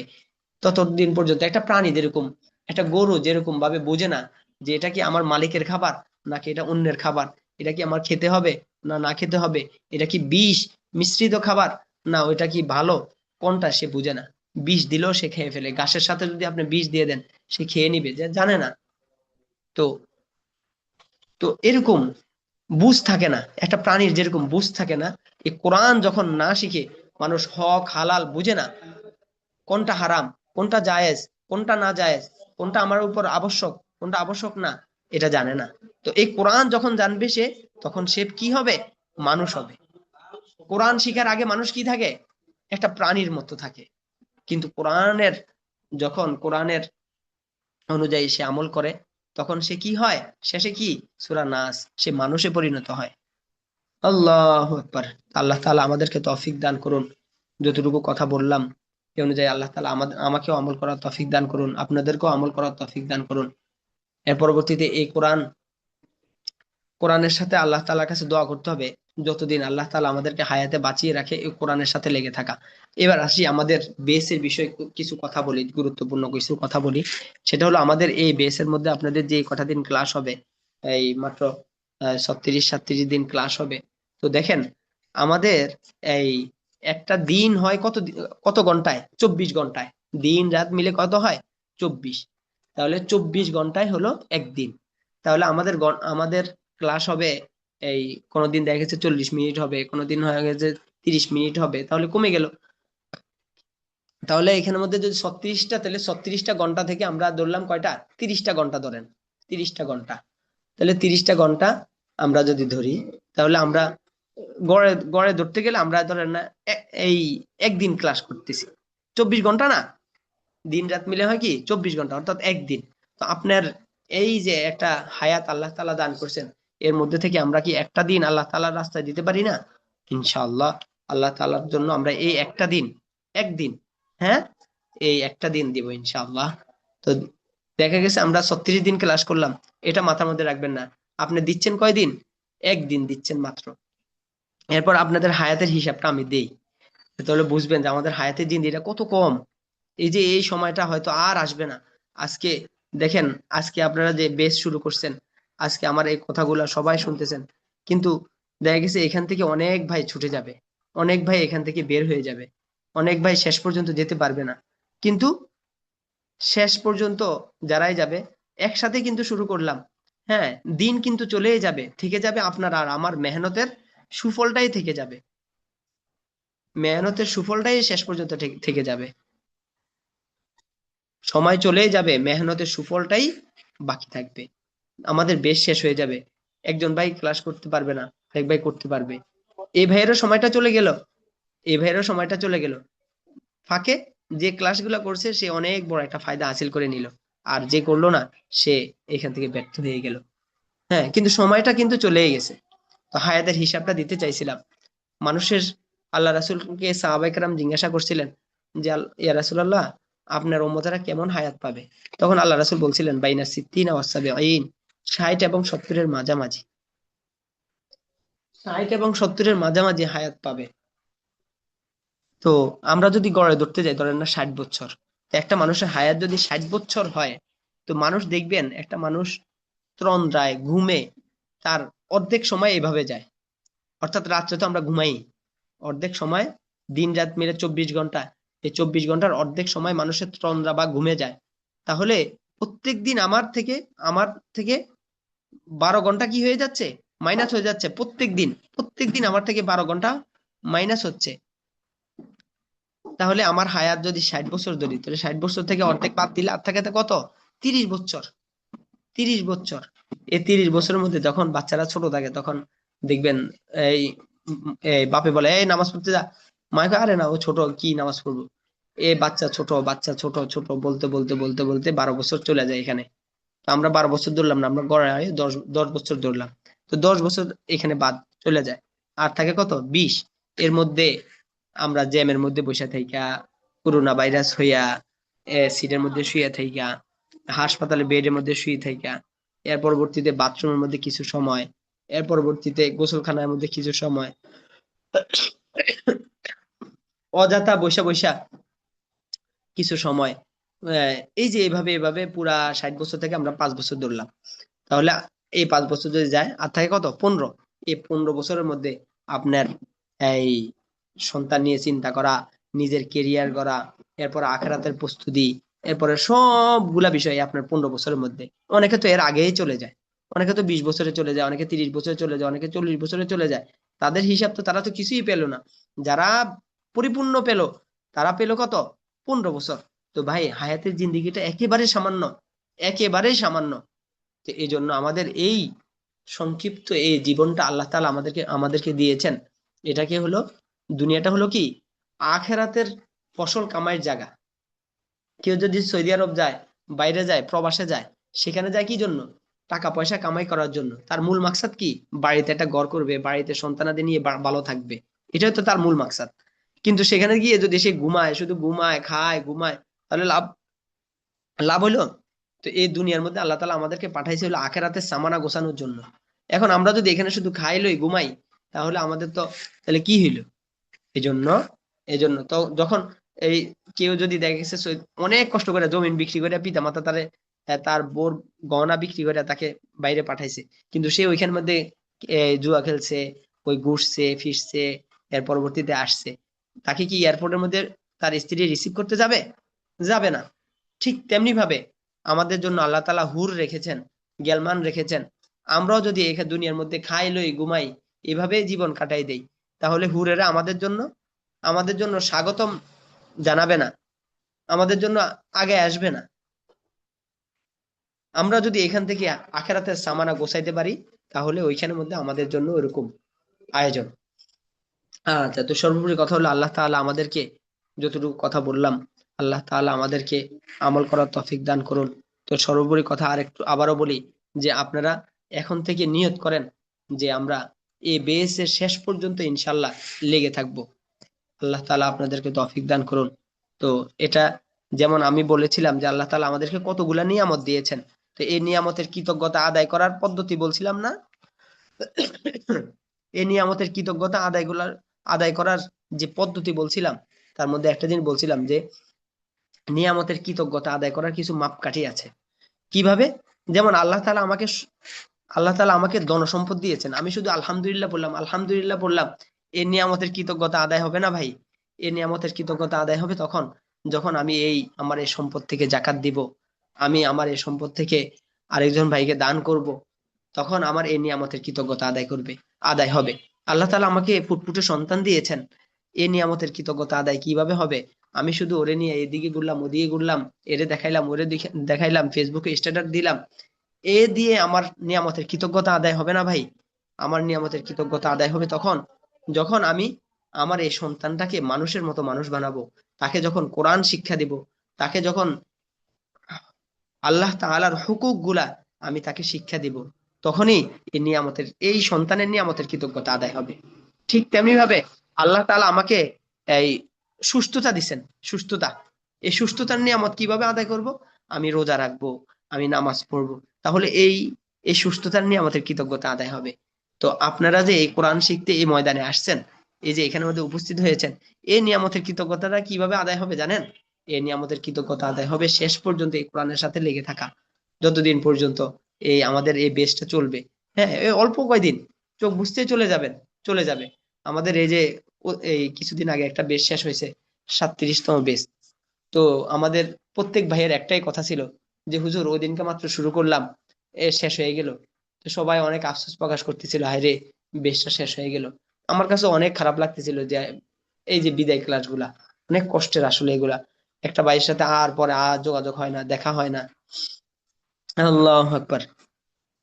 ততদিন পর্যন্ত একটা প্রাণী যেরকম, একটা গরু যেরকম ভাবে বোঝে না যে এটা কি আমার মালিকের খাবার নাকি এটা অন্যের খাবার, এটা কি আমার খেতে হবে না না খেতে হবে, এটা কি বিষ মিশ্রিত খাবার না ওইটা কি ভালো, কোনটা সে বুঝে না। বিষ দিলেও সে খেয়ে ফেলে, ঘাসের সাথে যদি আপনি বিষ দিয়ে দেন সে খেয়ে নিবে, যে জানে না। তো তো এরকম বুঝ থাকে না, একটা প্রাণীর যেরকম বুঝ থাকে না, এই কোরআন যখন না শিখে মানুষ হক হালাল বুঝে না, কোনটা হারাম কোনটা জায়েজ কোনটা না জায়েজ, কোনটা আমার উপর আবশ্যক কোনটা আবশ্যক না, এটা জানে না। তো এই কোরআন যখন জানবে সে, তখন সে কি হবে, মানুষ হবে। কোরআন শিখার আগে মানুষ কি থাকে, একটা প্রাণীর মতো থাকে। কিন্তু কোরআনের, যখন কোরআনের অনুযায়ী সে আমল করে, তখন সে কি হয়, শেষে কি, সূরা নাস, সে মানুষে পরিণত হয়। আল্লাহু আকবার। আল্লাহ তাআলা আমাদেরকে তৌফিক দান করুন, যতটুকু কথা বললাম এই অনুযায়ী আল্লাহ তাআলা আমাকেও আমল করার তৌফিক দান করুন, আপনাদেরকেও আমল করার তৌফিক দান করুন। এর পরবর্তীতে এই কোরআনের সাথে আল্লাহ তাআলার কাছে দোয়া করতে হবে, যতদিন আল্লাহ তাআলা আমাদেরকে হায়াতে বাঁচিয়ে রাখে এই কোরআনের সাথে লেগে থাকা। এবার আসি আমাদের বেসের বিষয়ে কিছু কথা বলি, গুরুত্বপূর্ণ কিছু কথা বলি। সেটা হলো আমাদের এই বেসের মধ্যে আপনাদের যে কটা দিন ক্লাস হবে, এই মাত্র 36-37 দিন ক্লাস হবে। তো দেখেন আমাদের এই একটা দিন হয় কত ঘন্টায়, 24 ঘন্টায়। দিন রাত মিলে কত হয়, 24। তাহলে 24 ঘন্টায় হলো একদিন। তাহলে আমাদের ক্লাস হবে এই, কোনোদিন দেখা গেছে 40 মিনিট হবে, কোনোদিন হয়ে গেছে 30 মিনিট হবে, তাহলে কমে গেল। তাহলে এখানের মধ্যে যদি 36টা, তাহলে 36টা ঘন্টা থেকে আমরা ধরলাম কয়টা, 30টা ঘন্টা ধরেন, 30টা ঘন্টা। তাহলে 30টা ঘন্টা আমরা যদি ধরি, তাহলে আমরা গড়ে গড়ে ধরতে গেলে আমরা ধরেন না এই একদিন ক্লাস করতেছি, 24 ঘন্টা না, দিন রাত মিলে হয় কি 24 ঘন্টা, অর্থাৎ একদিন। তো আপনার এই যে একটা হায়াত আল্লাহ তাআলা দান করছেন, এর মধ্যে থেকে আমরা কি একটা দিন আল্লাহ তাআলার রাস্তায় দিতে পারি না? ইনশাআল্লাহ আল্লাহ তাআলার জন্য আমরা এই একটা দিন, একদিন, হ্যাঁ, এই একটা দিন দিব ইনশাআল্লাহ। তো দেখা গেছে আমরা 36 দিন ক্লাস করলাম, এটা মাথার মধ্যে রাখবেন না। আপনি দিচ্ছেন কয়দিন, একদিন দিচ্ছেন মাত্র। এরপর আপনাদের হায়াতের হিসাবটা আমি দেই, তাহলে বুঝবেন যে আমাদের হায়াতের জিন্দিগিটা কত কম। এই যে এই সময়টা হয়তো আর আসবে না। আজকে দেখেন, আজকে আপনারা যে বেস শুরু করছেন, আজকে আমার এই কথাগুলো সবাই শুনতেছেন, কিন্তু দেখা গেছে এখান থেকে অনেক ভাই ছুটে যাবে, অনেক ভাই এখান থেকে বের হয়ে যাবে, অনেক ভাই শেষ পর্যন্ত যেতে পারবে না। কিন্তু শেষ পর্যন্ত যারাই যাবে, একসাথে কিন্তু শুরু করলাম, হ্যাঁ, দিন কিন্তু চলেই যাবে, থেকে যাবে আপনার আর আমার মেহনতের সুফলটাই থেকে যাবে, মেহনতের সুফলটাই শেষ পর্যন্ত থেকে যাবে। সময় চলেই যাবে, মেহনতের সুফলটাই বাকি থাকবে। আমাদের বেশ শেষ হয়ে যাবে, একজন ভাই ক্লাস করতে পারবে না, আরেক ভাই করতে পারবে। এই ভাইয়েরও সময়টা চলে গেল, এই ভাইয়েরও সময়টা চলে গেল, ফাঁকে যে ক্লাসগুলো করছে সে অনেক বড় একটা ফায়দা হাসিল করে নিল, আর যে করলো না সে এখান থেকে ব্যর্থ হয়ে গেল। হ্যাঁ, কিন্তু সময়টা কিন্তু চলেই গেছে। তো হায়াতের হিসাবটা দিতে চাইছিলাম মানুষের। আল্লাহ রাসূলকে সাহাবায়ে কেরাম জিজ্ঞাসা করছিলেন যে ইয়া রাসূলুল্লাহ, আপনার উম্মতেরা কেমন হায়াত পাবে? তখন আল্লাহ রাসূল বলছিলেন বাইনা সিত্তিনা ওয়াস সাবিঈন, 60 এবং 70-এর মাঝামাঝি, 60 এবং 70-এর মাঝামাঝি হায়াত পাবে। তো আমরা যদি গড়ে ধরতে যাই, ধরেন না 60 বছর, তো একটা মানুষের হায়াত যদি 60 বছর হয়, তো মানুষ দেখবেন একটা মানুষ তন্দ্রায় ঘুমে তার অর্ধেক সময় এভাবে যায়। অর্থাৎ রাত্রে তো আমরা ঘুমাই, অর্ধেক সময়, দিন রাত মিলে 24 ঘন্টা, এই 24 ঘন্টার অর্ধেক সময় মানুষের তন্দ্রা বা ঘুমে যায়। তাহলে প্রত্যেক দিন আমার থেকে 12 ঘন্টা কি হয়ে যাচ্ছে, মাইনাস হয়ে যাচ্ছে। প্রত্যেক দিন আমার থেকে 12 ঘন্টা মাইনাস হচ্ছে। তাহলে আমার হায়াত যদি 60 বছর ধরি, তাহলে 60 বছর থেকে অর্ধেক বাদ দিলে আর থাকে কত? 30 বছর। 30 বছর, এই 30 বছরের মধ্যে যখন বাচ্চারা ছোট থাকে, তখন দেখবেন এই এই বাপে বলে এই নামাজ পড়তে যা, মায় কয় আরে না ও ছোট, কি নামাজ পড়বো। এই বাচ্চা ছোট বলতে বলতে বলতে বলতে 12 বছর চলে যায় এখানে। তো আমরা 12 বছর ধরলাম না, আমরা গড়ে দশ 10 বছর ধরলাম। তো 10 বছর এখানে বাদ চলে যায়, আর থাকে কত? 20। এর মধ্যে আমরা জ্যামের মধ্যে বসে থাইকা, করোনা ভাইরাস হইয়া, সিটের মধ্যে শুয়ে থাইকা, হাসপাতালে বেডের মধ্যে শুয়ে থাইকা, এর পরবর্তীতে বাথরুমের মধ্যে কিছু সময়, এর পরবর্তীতে গোসলখানার মধ্যে কিছু সময়, অযথা বৈশা বৈশা কিছু সময়, এই যে এভাবে এভাবে পুরা 60 বছর থেকে আমরা 5 বছর ধরলাম। তাহলে এই 5 বছর যদি যায়, আর থাকে কত? 15। এই 15 বছরের মধ্যে আপনার এই সন্তান নিয়ে চিন্তা করা, নিজের কেরিয়ার গড়া, এরপর আখিরাতের প্রস্তুতি, এরপরে সবগুলা বিষয় আপনার 15 বছরের মধ্যে। অনেকে তো এর আগেই চলে যায়, অনেকে তো 20 বছরে চলে যায়, অনেকে 30 বছরে চলে যায়, অনেকে 40 বছরে চলে যায়। তাদের হিসাব তো, তারা তো কিছুই পেলো না। যারা পরিপূর্ণ পেল, তারা পেল কত? 15 বছর। তো ভাই, হায়াতের জিন্দিগিটা একেবারে সামান্য, একেবারেই সামান্য। তো এই জন্য আমাদের এই সংক্ষিপ্ত এই জীবনটা আল্লাহ তাআলা আমাদেরকে আমাদেরকে দিয়েছেন। এটাকে হলো, দুনিয়াটা হলো কি আখেরাতের ফসল কামাইয়ের জায়গা। কেউ যদি সৌদি আরব যায়, বাইরে যায়, প্রবাসে যায়, সেখানে যায় কি জন্য? টাকা পয়সা কামাই করার জন্য। তার মূল মাকসাদ কি? বাড়িতে একটা ঘর করবে, বাড়িতে সন্তানাদি নিয়ে ভালো থাকবে, এটাই তো তার মূল মাকসাদ। কিন্তু সেখানে গিয়ে যদি সে ঘুমায়, শুধু ঘুমায়, খায়, ঘুমায়, তাহলে লাভ, লাভ হলো? তো এই দুনিয়ার মধ্যে আল্লাহ তাআলা আমাদেরকে পাঠাইছে হলো আখিরাতের সামানা গোছানোর জন্য। এখন আমরা যদি এখানে শুধু খাই লই, ঘুমাই, তাহলে আমাদের তো, তাহলে কি হইলো? এজন্য এজন্য তো যখন এই কেউ যদি দেখেছে অনেক কষ্ট করে জমিন বিক্রি করে পিতা মাতা তারে, তার বোর গহনা বিক্রি করে তাকে বাইরে পাঠাইছে, কিন্তু সে ওইখানের মধ্যে জুয়া খেলছে, ওই ঘুরছে ফিরছে, এর পরবর্তীতে আসছে, তাকে কি এয়ারপোর্টের মধ্যে তার স্ত্রী রিসিভ করতে যাবে? যাবে না। ঠিক তেমনি ভাবে আমাদের জন্য আল্লাহ তাআলা হুর রেখেছেন, গেলমান রেখেছেন। আমরাও যদি এখানে দুনিয়ার মধ্যে খাই লই ঘুমাই, এভাবে জীবন কাটাই দেই, তাহলে হুরেরা আমাদের জন্য স্বাগতম জানাবে না, আমাদের জন্য আগে আসবে না। আমরা যদি এখান থেকে আখেরাতের সামানা গোছাইতে পারি, তাহলে ওইখানের মধ্যে আমাদের জন্য ওইরকম আয়োজন। আচ্ছা, তো সর্বোপরি কথা হলো আল্লাহ তাআলা আমাদেরকে যতটুকু কথা বললাম, আল্লাহ তাআলা আমাদেরকে আমল করার তৌফিক দান করুন। তো সর্বোপরি কথা আরেকটু আবারও বলি, যে আপনারা এখন থেকে নিয়ত করেন যে আমরা এই বেসের শেষ পর্যন্ত ইনশাল্লাহ লেগে থাকবো। আল্লাহ তাআলা আপনাদেরকে তৌফিক দান করুন। তো এটা, যেমন আমি বলেছিলাম যে আল্লাহ তাআলা আমাদেরকে কতগুলা নিয়ামত দিয়েছেন, তো এই নিয়ামতের কৃতজ্ঞতা আদায় করার পদ্ধতি বলছিলাম না? এই নিয়ামতের কৃতজ্ঞতা আদায় করার যে পদ্ধতি বলছিলাম, তার মধ্যে একটা জিনিস বলছিলাম যে নিয়ামতের কৃতজ্ঞতা আদায় করার কিছু মাপকাঠি আছে। কিভাবে? যেমন আল্লাহ তাআলা আমাকে ধন সম্পদ দিয়েছেন, আমি শুধু আলহামদুলিল্লাহ বললাম, আলহামদুলিল্লাহ বললাম, এই নিয়ামতের কৃতজ্ঞতা আদায় হবে না ভাই। এই নিয়ামতের কৃতজ্ঞতা আদায় হবে তখন, যখন আমি আমার এই সম্পদ থেকে যাকাত দিব, আমি আমার এই সম্পদ থেকে আরেকজন ভাইকে দান করব, তখন আমার এই নিয়ামতের কৃতজ্ঞতা আদায় হবে। আল্লাহ তাআলা আমাকে ফুটফুটে সন্তান দিয়েছেন, এই নিয়ামতের কৃতজ্ঞতা আদায় কিভাবে হবে? আমি শুধু ওরে নিয়ে এদিকে ঘুরলাম ওদিকে ঘুরলাম, এরে দেখাইলাম ওরে দেখাইলাম, ফেসবুকে স্ট্যাটাস দিলাম, এ দিয়ে আমার নিয়ামতের কৃতজ্ঞতা আদায় হবে না ভাই। আমার নিয়ামতের কৃতজ্ঞতা আদায় হবে তখন যখন আমি আমার এই সন্তানটাকে মানুষের মতো মানুষ বানাবো, তাকে যখন কোরআন শিক্ষা দিব, তাকে যখন আল্লাহ তাআলার হুকুক গুলা আমি তাকে শিক্ষা দিব, তখনই এই নিয়ামতের, এই সন্তানের নিয়ামতের কৃতজ্ঞতা আদায় হবে। ঠিক তেমনি ভাবে আল্লাহ তাআলা আমাকে এই সুস্থতা দিছেন, সুস্থতা, এই সুস্থতার নিয়ামত কিভাবে আদায় করব? আমি রোজা রাখবো, আমি নামাজ পড়বো, তাহলে এই সুস্থতার নিয়ামতের কৃতজ্ঞতা আদায় হবে। তো আপনারা যে এই কোরআন শিখতে এই ময়দানে আসছেন, এই যে এখানের মধ্যে উপস্থিত হয়েছেন, এই নিয়ামতের কৃতজ্ঞতাটা কিভাবে আদায় হবে জানেন? এই নিয়ামতের কৃতজ্ঞতা আদায় হবে শেষ পর্যন্ত এই কোরআনের সাথে লেগে থাকা, যতদিন পর্যন্ত এই আমাদের এই বেশটা চলবে। হ্যাঁ, এই অল্প কয়দিন, চোখ বুঝতেই চলে যাবেন, চলে যাবে। আমাদের এই যে এই কিছুদিন আগে একটা বেশ শেষ হয়েছে, 37তম বেশ। তো আমাদের প্রত্যেক ভাইয়ের একটাই কথা ছিল যে হুজুর ওই দিনকে মাত্র শুরু করলাম, এ শেষ হয়ে গেল। তো সবাই অনেক আফসোস প্রকাশ করতেছিল, হায় রে বেশটা শেষ হয়ে গেল। আমার কাছে অনেক খারাপ লাগতেছিল যে এই যে বিদায় ক্লাস গুলা অনেক কষ্টের আসলে এগুলা। একটা ভাইয়ের সাথে আর পরে আর যোগাযোগ হয় না, দেখা হয় না। আল্লাহ আকবার।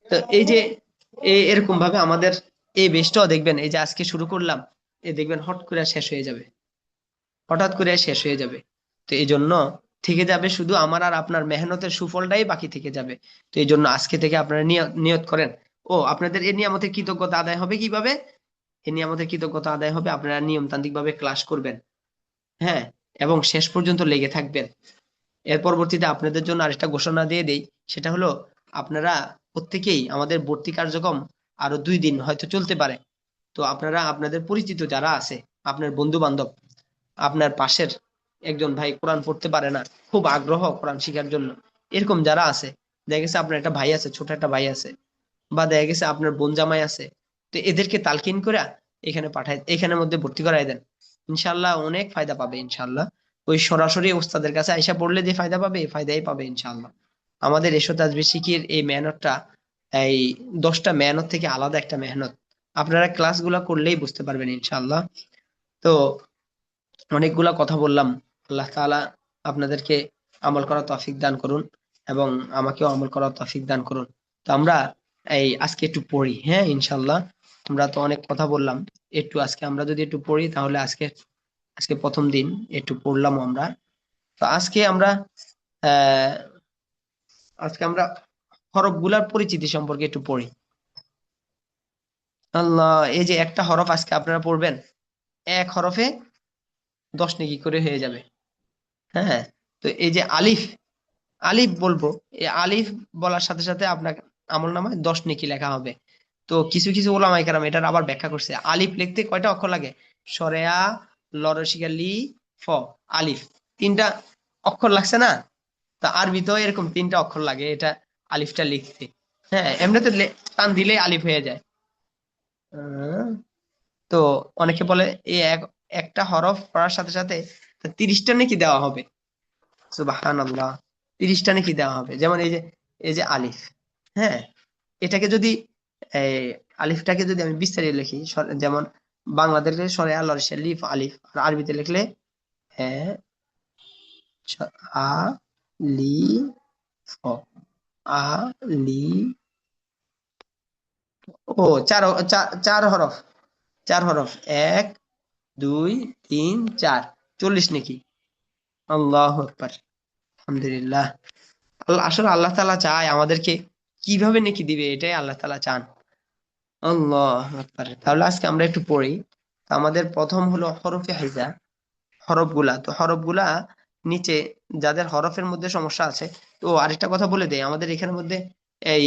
তো এই যে এরকম ভাবে আমাদের এই বেশটাও দেখবেন, এই যে আজকে শুরু করলাম, এই দেখবেন হট করে শেষ হয়ে যাবে, হঠাৎ করে শেষ হয়ে যাবে। তো এই জন্য থেকে যাবে শুধু আমার আর আপনার মেহনতের সুফলটাই বাকি থেকে যাবে। তো এই জন্য আজকে থেকে আপনারা নিয়ত করেন। ও আপনাদের এই নিয়ামতের কৃতজ্ঞতা আদায় হবে কিভাবে? এই নিয়ামতের কৃতজ্ঞতা আদায় হবে আপনারা নিয়মতান্ত্রিক ভাবে ক্লাস করবেন, হ্যাঁ, এবং শেষ পর্যন্ত লেগে থাকবেন। এর পরবর্তীতে আপনাদের জন্য আরেকটা ঘোষণা দিয়ে দেই, সেটা হলো আপনারা প্রত্যেকেই, আমাদের ভর্তি কার্যক্রম আরো 2 দিন হয়তো চলতে পারে। তো আপনারা আপনাদের পরিচিত যারা আছে, আপনার বন্ধু বান্ধব, আপনার পাশের একজন ভাই কোরআন পড়তে পারে না, খুব আগ্রহ কোরআন শিখার জন্য, এরকম যারা আছে, দেখা গেছে আপনার একটা ভাই আছে, ছোট একটা ভাই আছে, বা দেখা গেছে আপনার বোন জামাই আছে, তো এদেরকে তালকিন করে এখানে পাঠায়, এখানের মধ্যে ভর্তি করাই দেন। ইনশাল্লাহ অনেক ফায়দা পাবে ইনশাল্লাহ। ওই সরাসরি ওস্তাদের কাছে আইসা পড়লে যে ফায়দা পাবে, এই ফায়দাই পাবে ইনশাল্লাহ। আমাদের এশো তাজবির শিখির এই মেহনতটা এই 10টা মেহনত থেকে আলাদা একটা মেহনত। আপনারা ক্লাসগুলা করলেই বুঝতে পারবেন ইনশাল্লাহ। তো অনেকগুলা কথা বললাম, আল্লাহ তাআলা আপনাদেরকে আমল করার তৌফিক দান করুন, এবং আমাকেও আমল করার তৌফিক দান করুন। তো আমরা এই আজকে একটু পড়ি, হ্যাঁ ইনশাল্লাহ। আমরা তো অনেক কথা বললাম, একটু আজকে আমরা যদি একটু পড়ি, তাহলে আজকে আজকে প্রথম দিন একটু পড়লাম আমরা। তো আহ আজকে আমরা হরফগুলার পরিচিতি সম্পর্কে একটু পড়ি। আল্লাহ, এই যে একটা হরফ আজকে আপনারা পড়বেন, এক হরফে 10 নেকি করে হয়ে যাবে। হ্যাঁ, তো এই যে আলিফ, আলিফ বলবো, এই আলিফ বলার সাথে সাথে আপনার আমল নামায় 10 নেকি লেখা হবে। তো কিছু কিছু ওলামায়ে কেরাম এটার আবার ব্যাখ্যা করছে, আলিফ লিখতে কয়টা অক্ষর লাগে? সরেয়া, লরসিকা লি, ফ, আলিফ, 3টা অক্ষর লাগছে না? তা আরবিতেও এরকম 3টা অক্ষর লাগে এটা আলিফটা লিখতে। হ্যাঁ, এমনিতে টান দিলেই আলিফ হয়ে যায়। আহ, তো অনেকে বলে এই একটা হরফ পড়ার সাথে সাথে 30টা নাকি দেওয়া হবে। সুবহানাল্লাহ, 30টা নাকি দেওয়া হবে। যেমন এই যে আলিফ, হ্যাঁ, এটাকে যদি এই আলিফটাকে যদি আমি বিস্তারিত লিখি, যেমন বাংলাদেশে সরে আল্লাহ লিফ আলিফ, আর আরবিতে লিখলে হ্যাঁ আ লি ফ, আ লি, ও চার হরফ, 4 হরফ, 1 2 3 4, 40 নাকি। আল্লাহু আকবার, আলহামদুলিল্লাহ। আল্লাহ, আসলে আল্লাহ তাআলা চায় আমাদেরকে কিভাবে নেকি দিবে, এটাই আল্লাহ তাআলা চান। আল্লাহ আকবার। তাহলে আজকে আমরা একটু পড়ি। তো আমাদের প্রথম হলো হরফে হাইজা, হরফগুলা। তো হরফগুলা নিচে যাদের হরফের মধ্যে সমস্যা আছে, তো আরেকটা কথা বলে দেই, আমাদের এখানের মধ্যে এই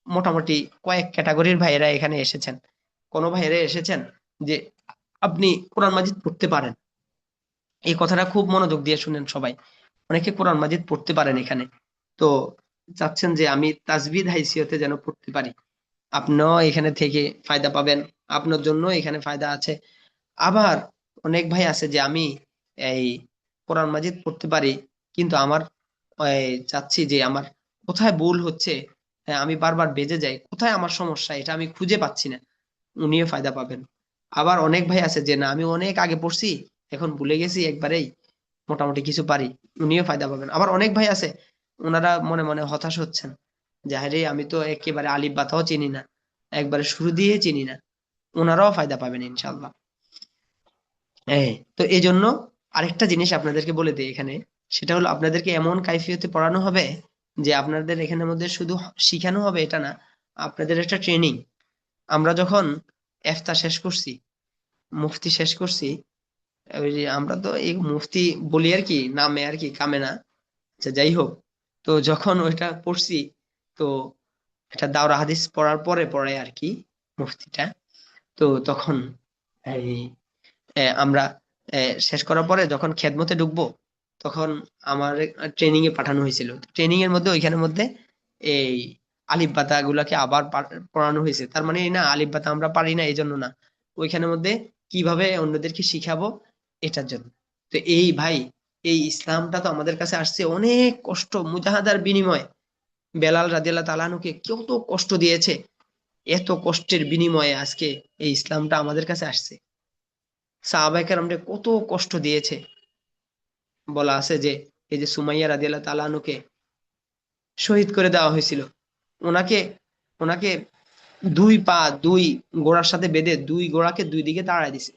মোটামুটি কয়েক ক্যাটাগরির ভাইয়েরা এখানে এসেছেন। কোন ভাইয়েরা এসেছেন যে আপনি কোরআন মাজিদ পড়তে পারেন, এই কথাটা খুব মনোযোগ দিয়ে শুনেন সবাই। অনেকে কোরআন মাজিদ পড়তে পারেন এখানে, তো চাচ্ছেন যে আমি তাজবিদ হাইসিয়তে যেন পড়তে পারি। আপনিও এখানে থেকে ফায়দা পাবেন, আপনার জন্য এখানে ফায়দা আছে। আবার অনেক ভাই আছে যে আমি এই কোরআন মাজিদ পড়তে পারি, কিন্তু আমার চাচ্ছি যে আমার কোথায় ভুল হচ্ছে, হ্যাঁ, আমি বারবার বেজে যাই, কোথায় আমার সমস্যা এটা আমি খুঁজে পাচ্ছি না, উনিও ফায়দা পাবেন। আবার অনেক ভাই আছে যে না আমি অনেক আগে পড়ছি, এখন ভুলে গেছি একবারেই, মোটামুটি কিছু পারি, উনিও ফায়দা পাবেন। আবার অনেক ভাই আছে, ওনারা মনে মনে হতাশ হচ্ছেন যে আরে আমি তো একেবারে আলিফ বাতাও চিনি না, একবারে শুরু দিয়ে চিনি না, ওনারাও ফায়দা পাবেন ইনশাল্লাহ। হ্যাঁ, তো এই জন্য আরেকটা জিনিস আপনাদেরকে বলে দিই এখানে, সেটা হলো আপনাদেরকে এমন কাইফিয়তে পড়ানো হবে যে আপনাদের এখানের মধ্যে শুধু শিখানো হবে এটা না, আপনাদের একটা ট্রেনিং। আমরা যখন ইফতা শেষ করছি, মুফতি শেষ করছি, ওই যে আমরা তো এই মুফতি বলি আর কি, নামে আর কি, কামে না। আচ্ছা যাই হোক, তো যখন ওইটা পড়ছি, তো এটা দাওরা হাদিস পড়ার পরে পড়ে আর কি মুফতিটা, তো তখন এই আমরা শেষ করার পরে যখন খেদমতে ঢুকবো, তখন আমার ট্রেনিং এ পাঠানো হয়েছিল। ট্রেনিং এর মধ্যে ওইখানের মধ্যে এই আলিফ বাতা গুলাকে আবার পড়ানো হয়েছে। তার মানে এই না আলিফ বাতা আমরা পারি না এই জন্য না, ওইখানের মধ্যে কিভাবে অন্যদেরকে শিখাবো এটার জন্য। তো এই ভাই, এই ইসলামটা তো আমাদের কাছে আসছে অনেক কষ্ট মুজাহাদার বিনিময়ে। বেলাল রাদিয়াল্লাহু তাআলা আনহুকে কত কষ্ট দিয়েছে, এত কষ্টের বিনিময়ে আজকে এই ইসলামটা আমাদের কাছে আসছে। সাহাবায়ে কেরামকে কত কষ্ট দিয়েছে। বলা আছে যে এই যে সুমাইয়া রাদিয়াল্লাহু তাআলা আনহুকে শহীদ করে দেওয়া হয়েছিল, ওনাকে ওনাকে দুই পা দুই ঘোড়ার সাথে বেঁধে দুই ঘোড়াকে দুই দিকে তাড়ায় দিছে,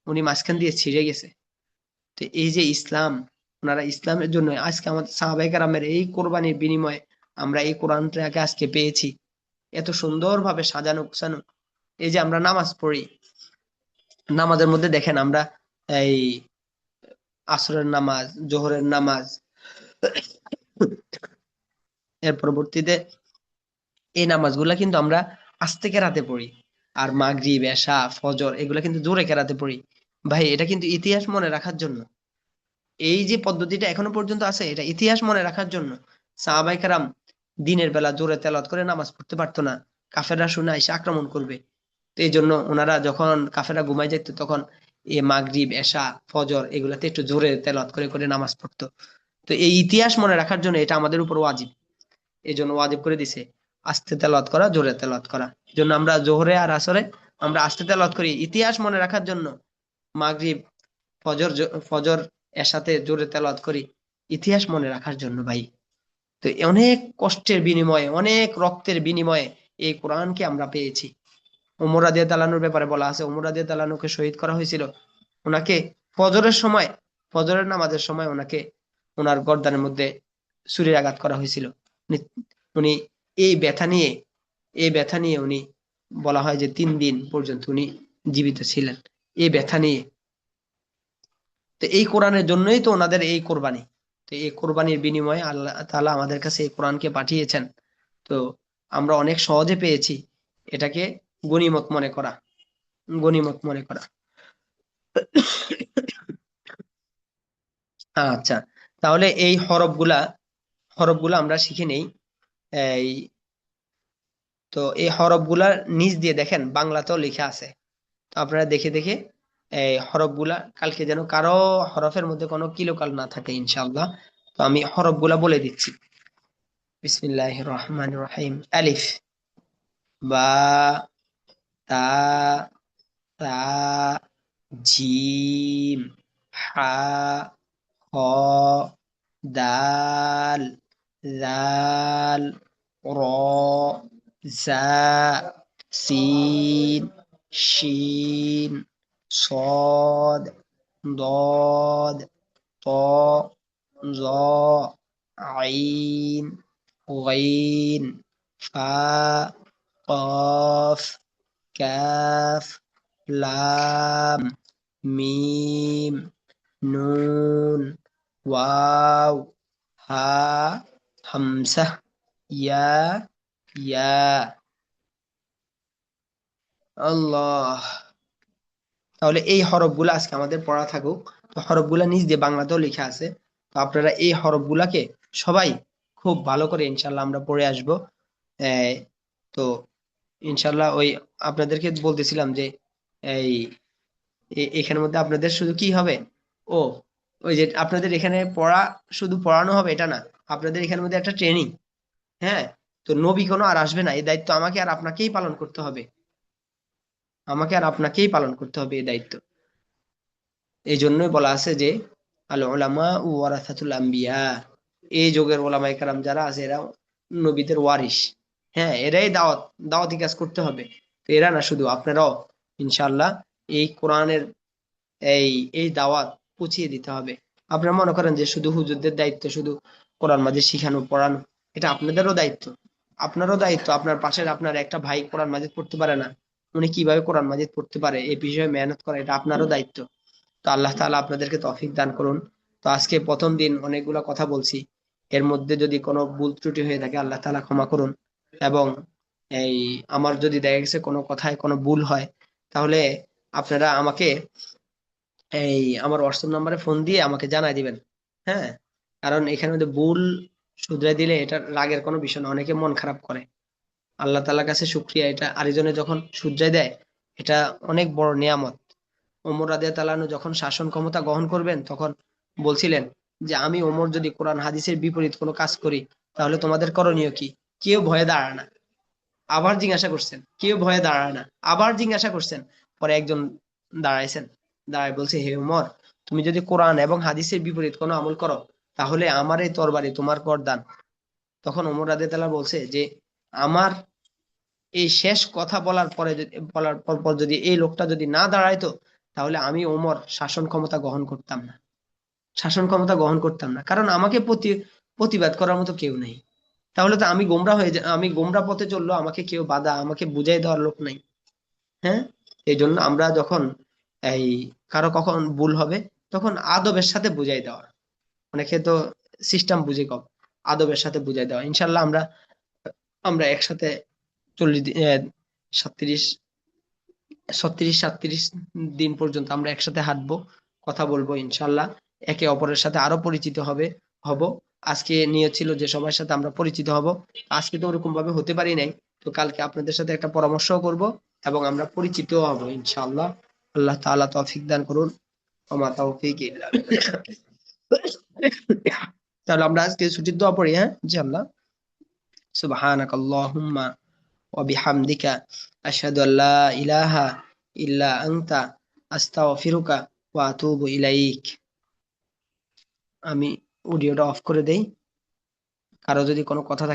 উনি মাঝখান দিয়ে ছিঁড়ে গেছে। তো এই যে ইসলাম, ওনারা ইসলামের জন্য আজকে আমাদের সাহাবায়ে কেরামের এই কোরবানির বিনিময়ে আমরা এই কোরআনটাকে আজকে পেয়েছি, এত সুন্দরভাবে সাজানো গুছানো। এই যে আমরা নামাজ পড়ি, নামাজের মধ্যে দেখেন আমরা এই আসরের নামাজ, জোহরের নামাজ, এর পরবর্তীতে এই নামাজগুলা কিন্তু আমরা আস্তে কেরাতে পড়ি। আর মাগরিব, এশা, ফজর এগুলা কিন্তু জোরে কেরাতে পড়ি। ভাই এটা কিন্তু ইতিহাস মনে রাখার জন্য, এই যে পদ্ধতিটা এখনো পর্যন্ত আছে এটা ইতিহাস মনে রাখার জন্য। সাহাবায়ে কেরাম দিনের বেলা জোরে তেলাওয়াত করে নামাজ পড়তে পারতো না, কাফেররা শুনে এসে আক্রমণ করবে। তো এই জন্য ওনারা যখন কাফেররা ঘুমায় যেত তখন এ মাগরিব, এশা, ফজর এগুলাতে একটু জোরে তেলাওয়াত করে করে নামাজ পড়তো। তো এই ইতিহাস মনে রাখার জন্য এটা আমাদের উপর ওয়াজিব, এই জন্য ওয়াজিব করে দিছে আস্তে তেলাওয়াত করা, জোরে তেলাওয়াত করা। এই জন্য আমরা জোহরে আর আসরে আমরা আস্তে তেলাওয়াত করি ইতিহাস মনে রাখার জন্য। মাগরিব, ফজর এর সাথে জোরে তেলাওয়াত করি ইতিহাস মনে রাখার জন্য ভাই। তো অনেক কষ্টের বিনিময়ে, অনেক রক্তের বিনিময়ে এই কোরআনকে আমরা পেয়েছি। ওমর রাদিয়াল্লাহু তাআলার ব্যাপারে বলা আছে, ওমর রাদিয়াল্লাহু তাআলাকে শহীদ করা হয়েছিল। ওনাকে ফজরের সময়, ফজরের নামাজের সময় ওনাকে ওনার গর্দানের মধ্যে ছুরির আঘাত করা হয়েছিল। উনি উনি এই ব্যথা নিয়ে, এই ব্যথা নিয়ে উনি, বলা হয় যে 3 দিন পর্যন্ত উনি জীবিত ছিলেন এই ব্যথা নিয়ে। তো এই কোরআনের জন্যই তো ওনাদের এই কোরবানি। তো এই কোরবানির বিনিময়ে আল্লাহ তাআলা আমাদের কাছে এই কোরআনকে পাঠিয়েছেন। তো আমরা অনেক সহজে পেয়েছি, এটাকে গনিমত মনে করা, গনিমত মনে করা। আচ্ছা, তাহলে এই হরফগুলা আমরা শিখে নেই। এই তো এই হরফগুলার নিচ দিয়ে দেখেন বাংলাতেও লেখা আছে, তো আপনারা দেখে দেখে এই হরফগুলা, কালকে যেন কারো হরফের মধ্যে কোনো কিলোকাল না থাকে ইনশাআল্লাহ। তো আমি হরফগুলা বলে দিচ্ছি। বিসমিল্লাহির রহমানির রহিম। আলিফ, বা, তা, তা, জিম, হা, খ, দাল, জাল, র, জা, সিন, শিন, صاد ضاد طاء ظاء عين غين فاء قاف كاف لام মিম নুন ওয়াও হা হামসা ইয়া ইয়া। আল্লাহ, তাহলে এই হরফগুলো আজকে আমাদের পড়া থাকুক। তো হরফগুলা নিচ দিয়ে বাংলাতেও লেখা আছে, তো আপনারা এই হরফগুলাকে সবাই খুব ভালো করে ইনশাল্লাহ আমরা পড়ে আসবো। তো ইনশাল্লাহ ওই আপনাদেরকে বলতেছিলাম যে এই এখানের মধ্যে আপনাদের শুধু কি হবে, ও ওই যে আপনাদের এখানে পড়া, শুধু পড়ানো হবে এটা না, আপনাদের এখানের মধ্যে একটা ট্রেনিং। হ্যাঁ, তো নবী কোনো আর আসবে না, এই দায়িত্ব আমাকে আর আপনাকেই পালন করতে হবে, আমাকে আর আপনাকেই পালন করতে হবে এই দায়িত্ব। এই জন্যই বলা আছে যে আল উলামা ওয়ারাসাতুল আম্বিয়া, এই যুগের ওলামায়ে কেরাম যারা আছে এরা নবীদের ওয়ারিস। হ্যাঁ, এরাই দাওয়াতি কাজ করতে হবে। তো এরা না, শুধু আপনারাও ইনশাআল্লাহ এই কোরআনের এই এই দাওয়াত পৌঁছিয়ে দিতে হবে। আপনারা মনে করেন যে শুধু হুজুরদের দায়িত্ব শুধু কোরআন মাজিদ শিখানো পড়ানো, এটা আপনাদেরও দায়িত্ব। আপনারও দায়িত্ব, আপনার পাশের আপনার একটা ভাই কোরআন মাজিদ পড়তে পারে না, উনি কিভাবে কোরআন মাজিদ পড়তে পারে এই বিষয়ে মেহনত করা, এটা আপনারও দায়িত্ব। তো আল্লাহ তাআলা আপনাদেরকে তৌফিক দান করুন। তো আজকে প্রথম দিন অনেকগুলো কথা বলছি, এর মধ্যে যদি কোনো ভুল ত্রুটি হয়ে থাকে আল্লাহ তাআলা ক্ষমা করুন। এবং এই আমার যদি দেখা গেছে কোনো কথায় কোনো ভুল হয়, তাহলে আপনারা আমাকে এই আমার হোয়াটসঅ্যাপ নাম্বারে ফোন দিয়ে আমাকে জানাই দিবেন। হ্যাঁ, কারণ এখানে মধ্যে ভুল শুধরে দিলে এটা রাগের কোনো বিষয় না, অনেকে মন খারাপ করে। আল্লাহ তাআলার কাছে শুকরিয়া, এটা আরেকজনে যখন শুধরাই দেয়, এটা অনেক বড় নিয়ামত। ওমর রাদিয়াল্লাহু আনহু যখন শাসন ক্ষমতা গ্রহণ করবেন তখন বলছিলেন যে আমি ওমর যদি কোরআন হাদিসের বিপরীত কোনো কাজ করি তাহলে তোমাদের করণীয় কি? কেউ ভয়ে দাঁড়ায় না। আবার জিজ্ঞাসা করছেন, কেউ ভয়ে দাঁড়ায় না। আবার জিজ্ঞাসা করছেন, পরে একজন দাঁড়াইছেন, দাঁড়ায় বলছে, হে উমর, তুমি যদি কোরআন এবং হাদিসের বিপরীত কোনো আমল করো তাহলে আমার এই তরবারি তোমার গর্দান। তখন ওমর রাদিয়াল্লাহু বলছে যে আমার এই শেষ কথা বলার পর যদি এই লোকটা যদি না দাঁড়াইতো তাহলে আমি ওমর শাসন ক্ষমতা গ্রহণ করতাম না। শাসন ক্ষমতা গ্রহণ করতাম না, কারণ আমাকে প্রতিবাদ করার মতো কেউ নেই। তাহলে তো আমি গোমরা হয়ে আমি গোমরা পথে চললো, আমাকে কেউ বাধা আমাকে বুঝাই দেওয়ার লোক নাই। হ্যাঁ, এই জন্য আমরা যখন এই কারো কখন ভুল হবে তখন আদবের সাথে বুঝাই দেওয়া। অনেকে তো সিস্টেম বুঝে কম, আদবের সাথে বুঝাই দেওয়া। ইনশাল্লাহ আমরা আমরা একসাথে 37 37 দিন পর্যন্ত আমরা একসাথে হাঁটবো, কথা বলবো ইনশাল্লাহ। একে অপরের সাথে আরো পরিচিত হব। আজকে নিয়ে ছিল যে সবার সাথে আমরা পরিচিত হব, আজকে তো ওরকম ভাবে হতে পারি নাই। তো কালকে আপনাদের সাথে একটা পরামর্শও করব এবং আমরা পরিচিত হব ইনশাআল্লাহ। আল্লাহ তাআলা তৌফিক দান করুন। ওমা তৌফিক ইল্লা বিল্লাহ। তাহলে আমরা আজকে ছুটির দোয়া পড়ি, হ্যাঁ ইনশাআল্লাহ। সুবহানাকাল্লাহুম্মা ওয়া বিহামদিকা আশহাদু আল্লা ইলাহা ইল্লা আনতা আস্তাগফিরুকা ওয়া আতুবু ইলাইক। আমি অডিওটা অফ করে দেই। কারো যদি কোনো কথা থাকে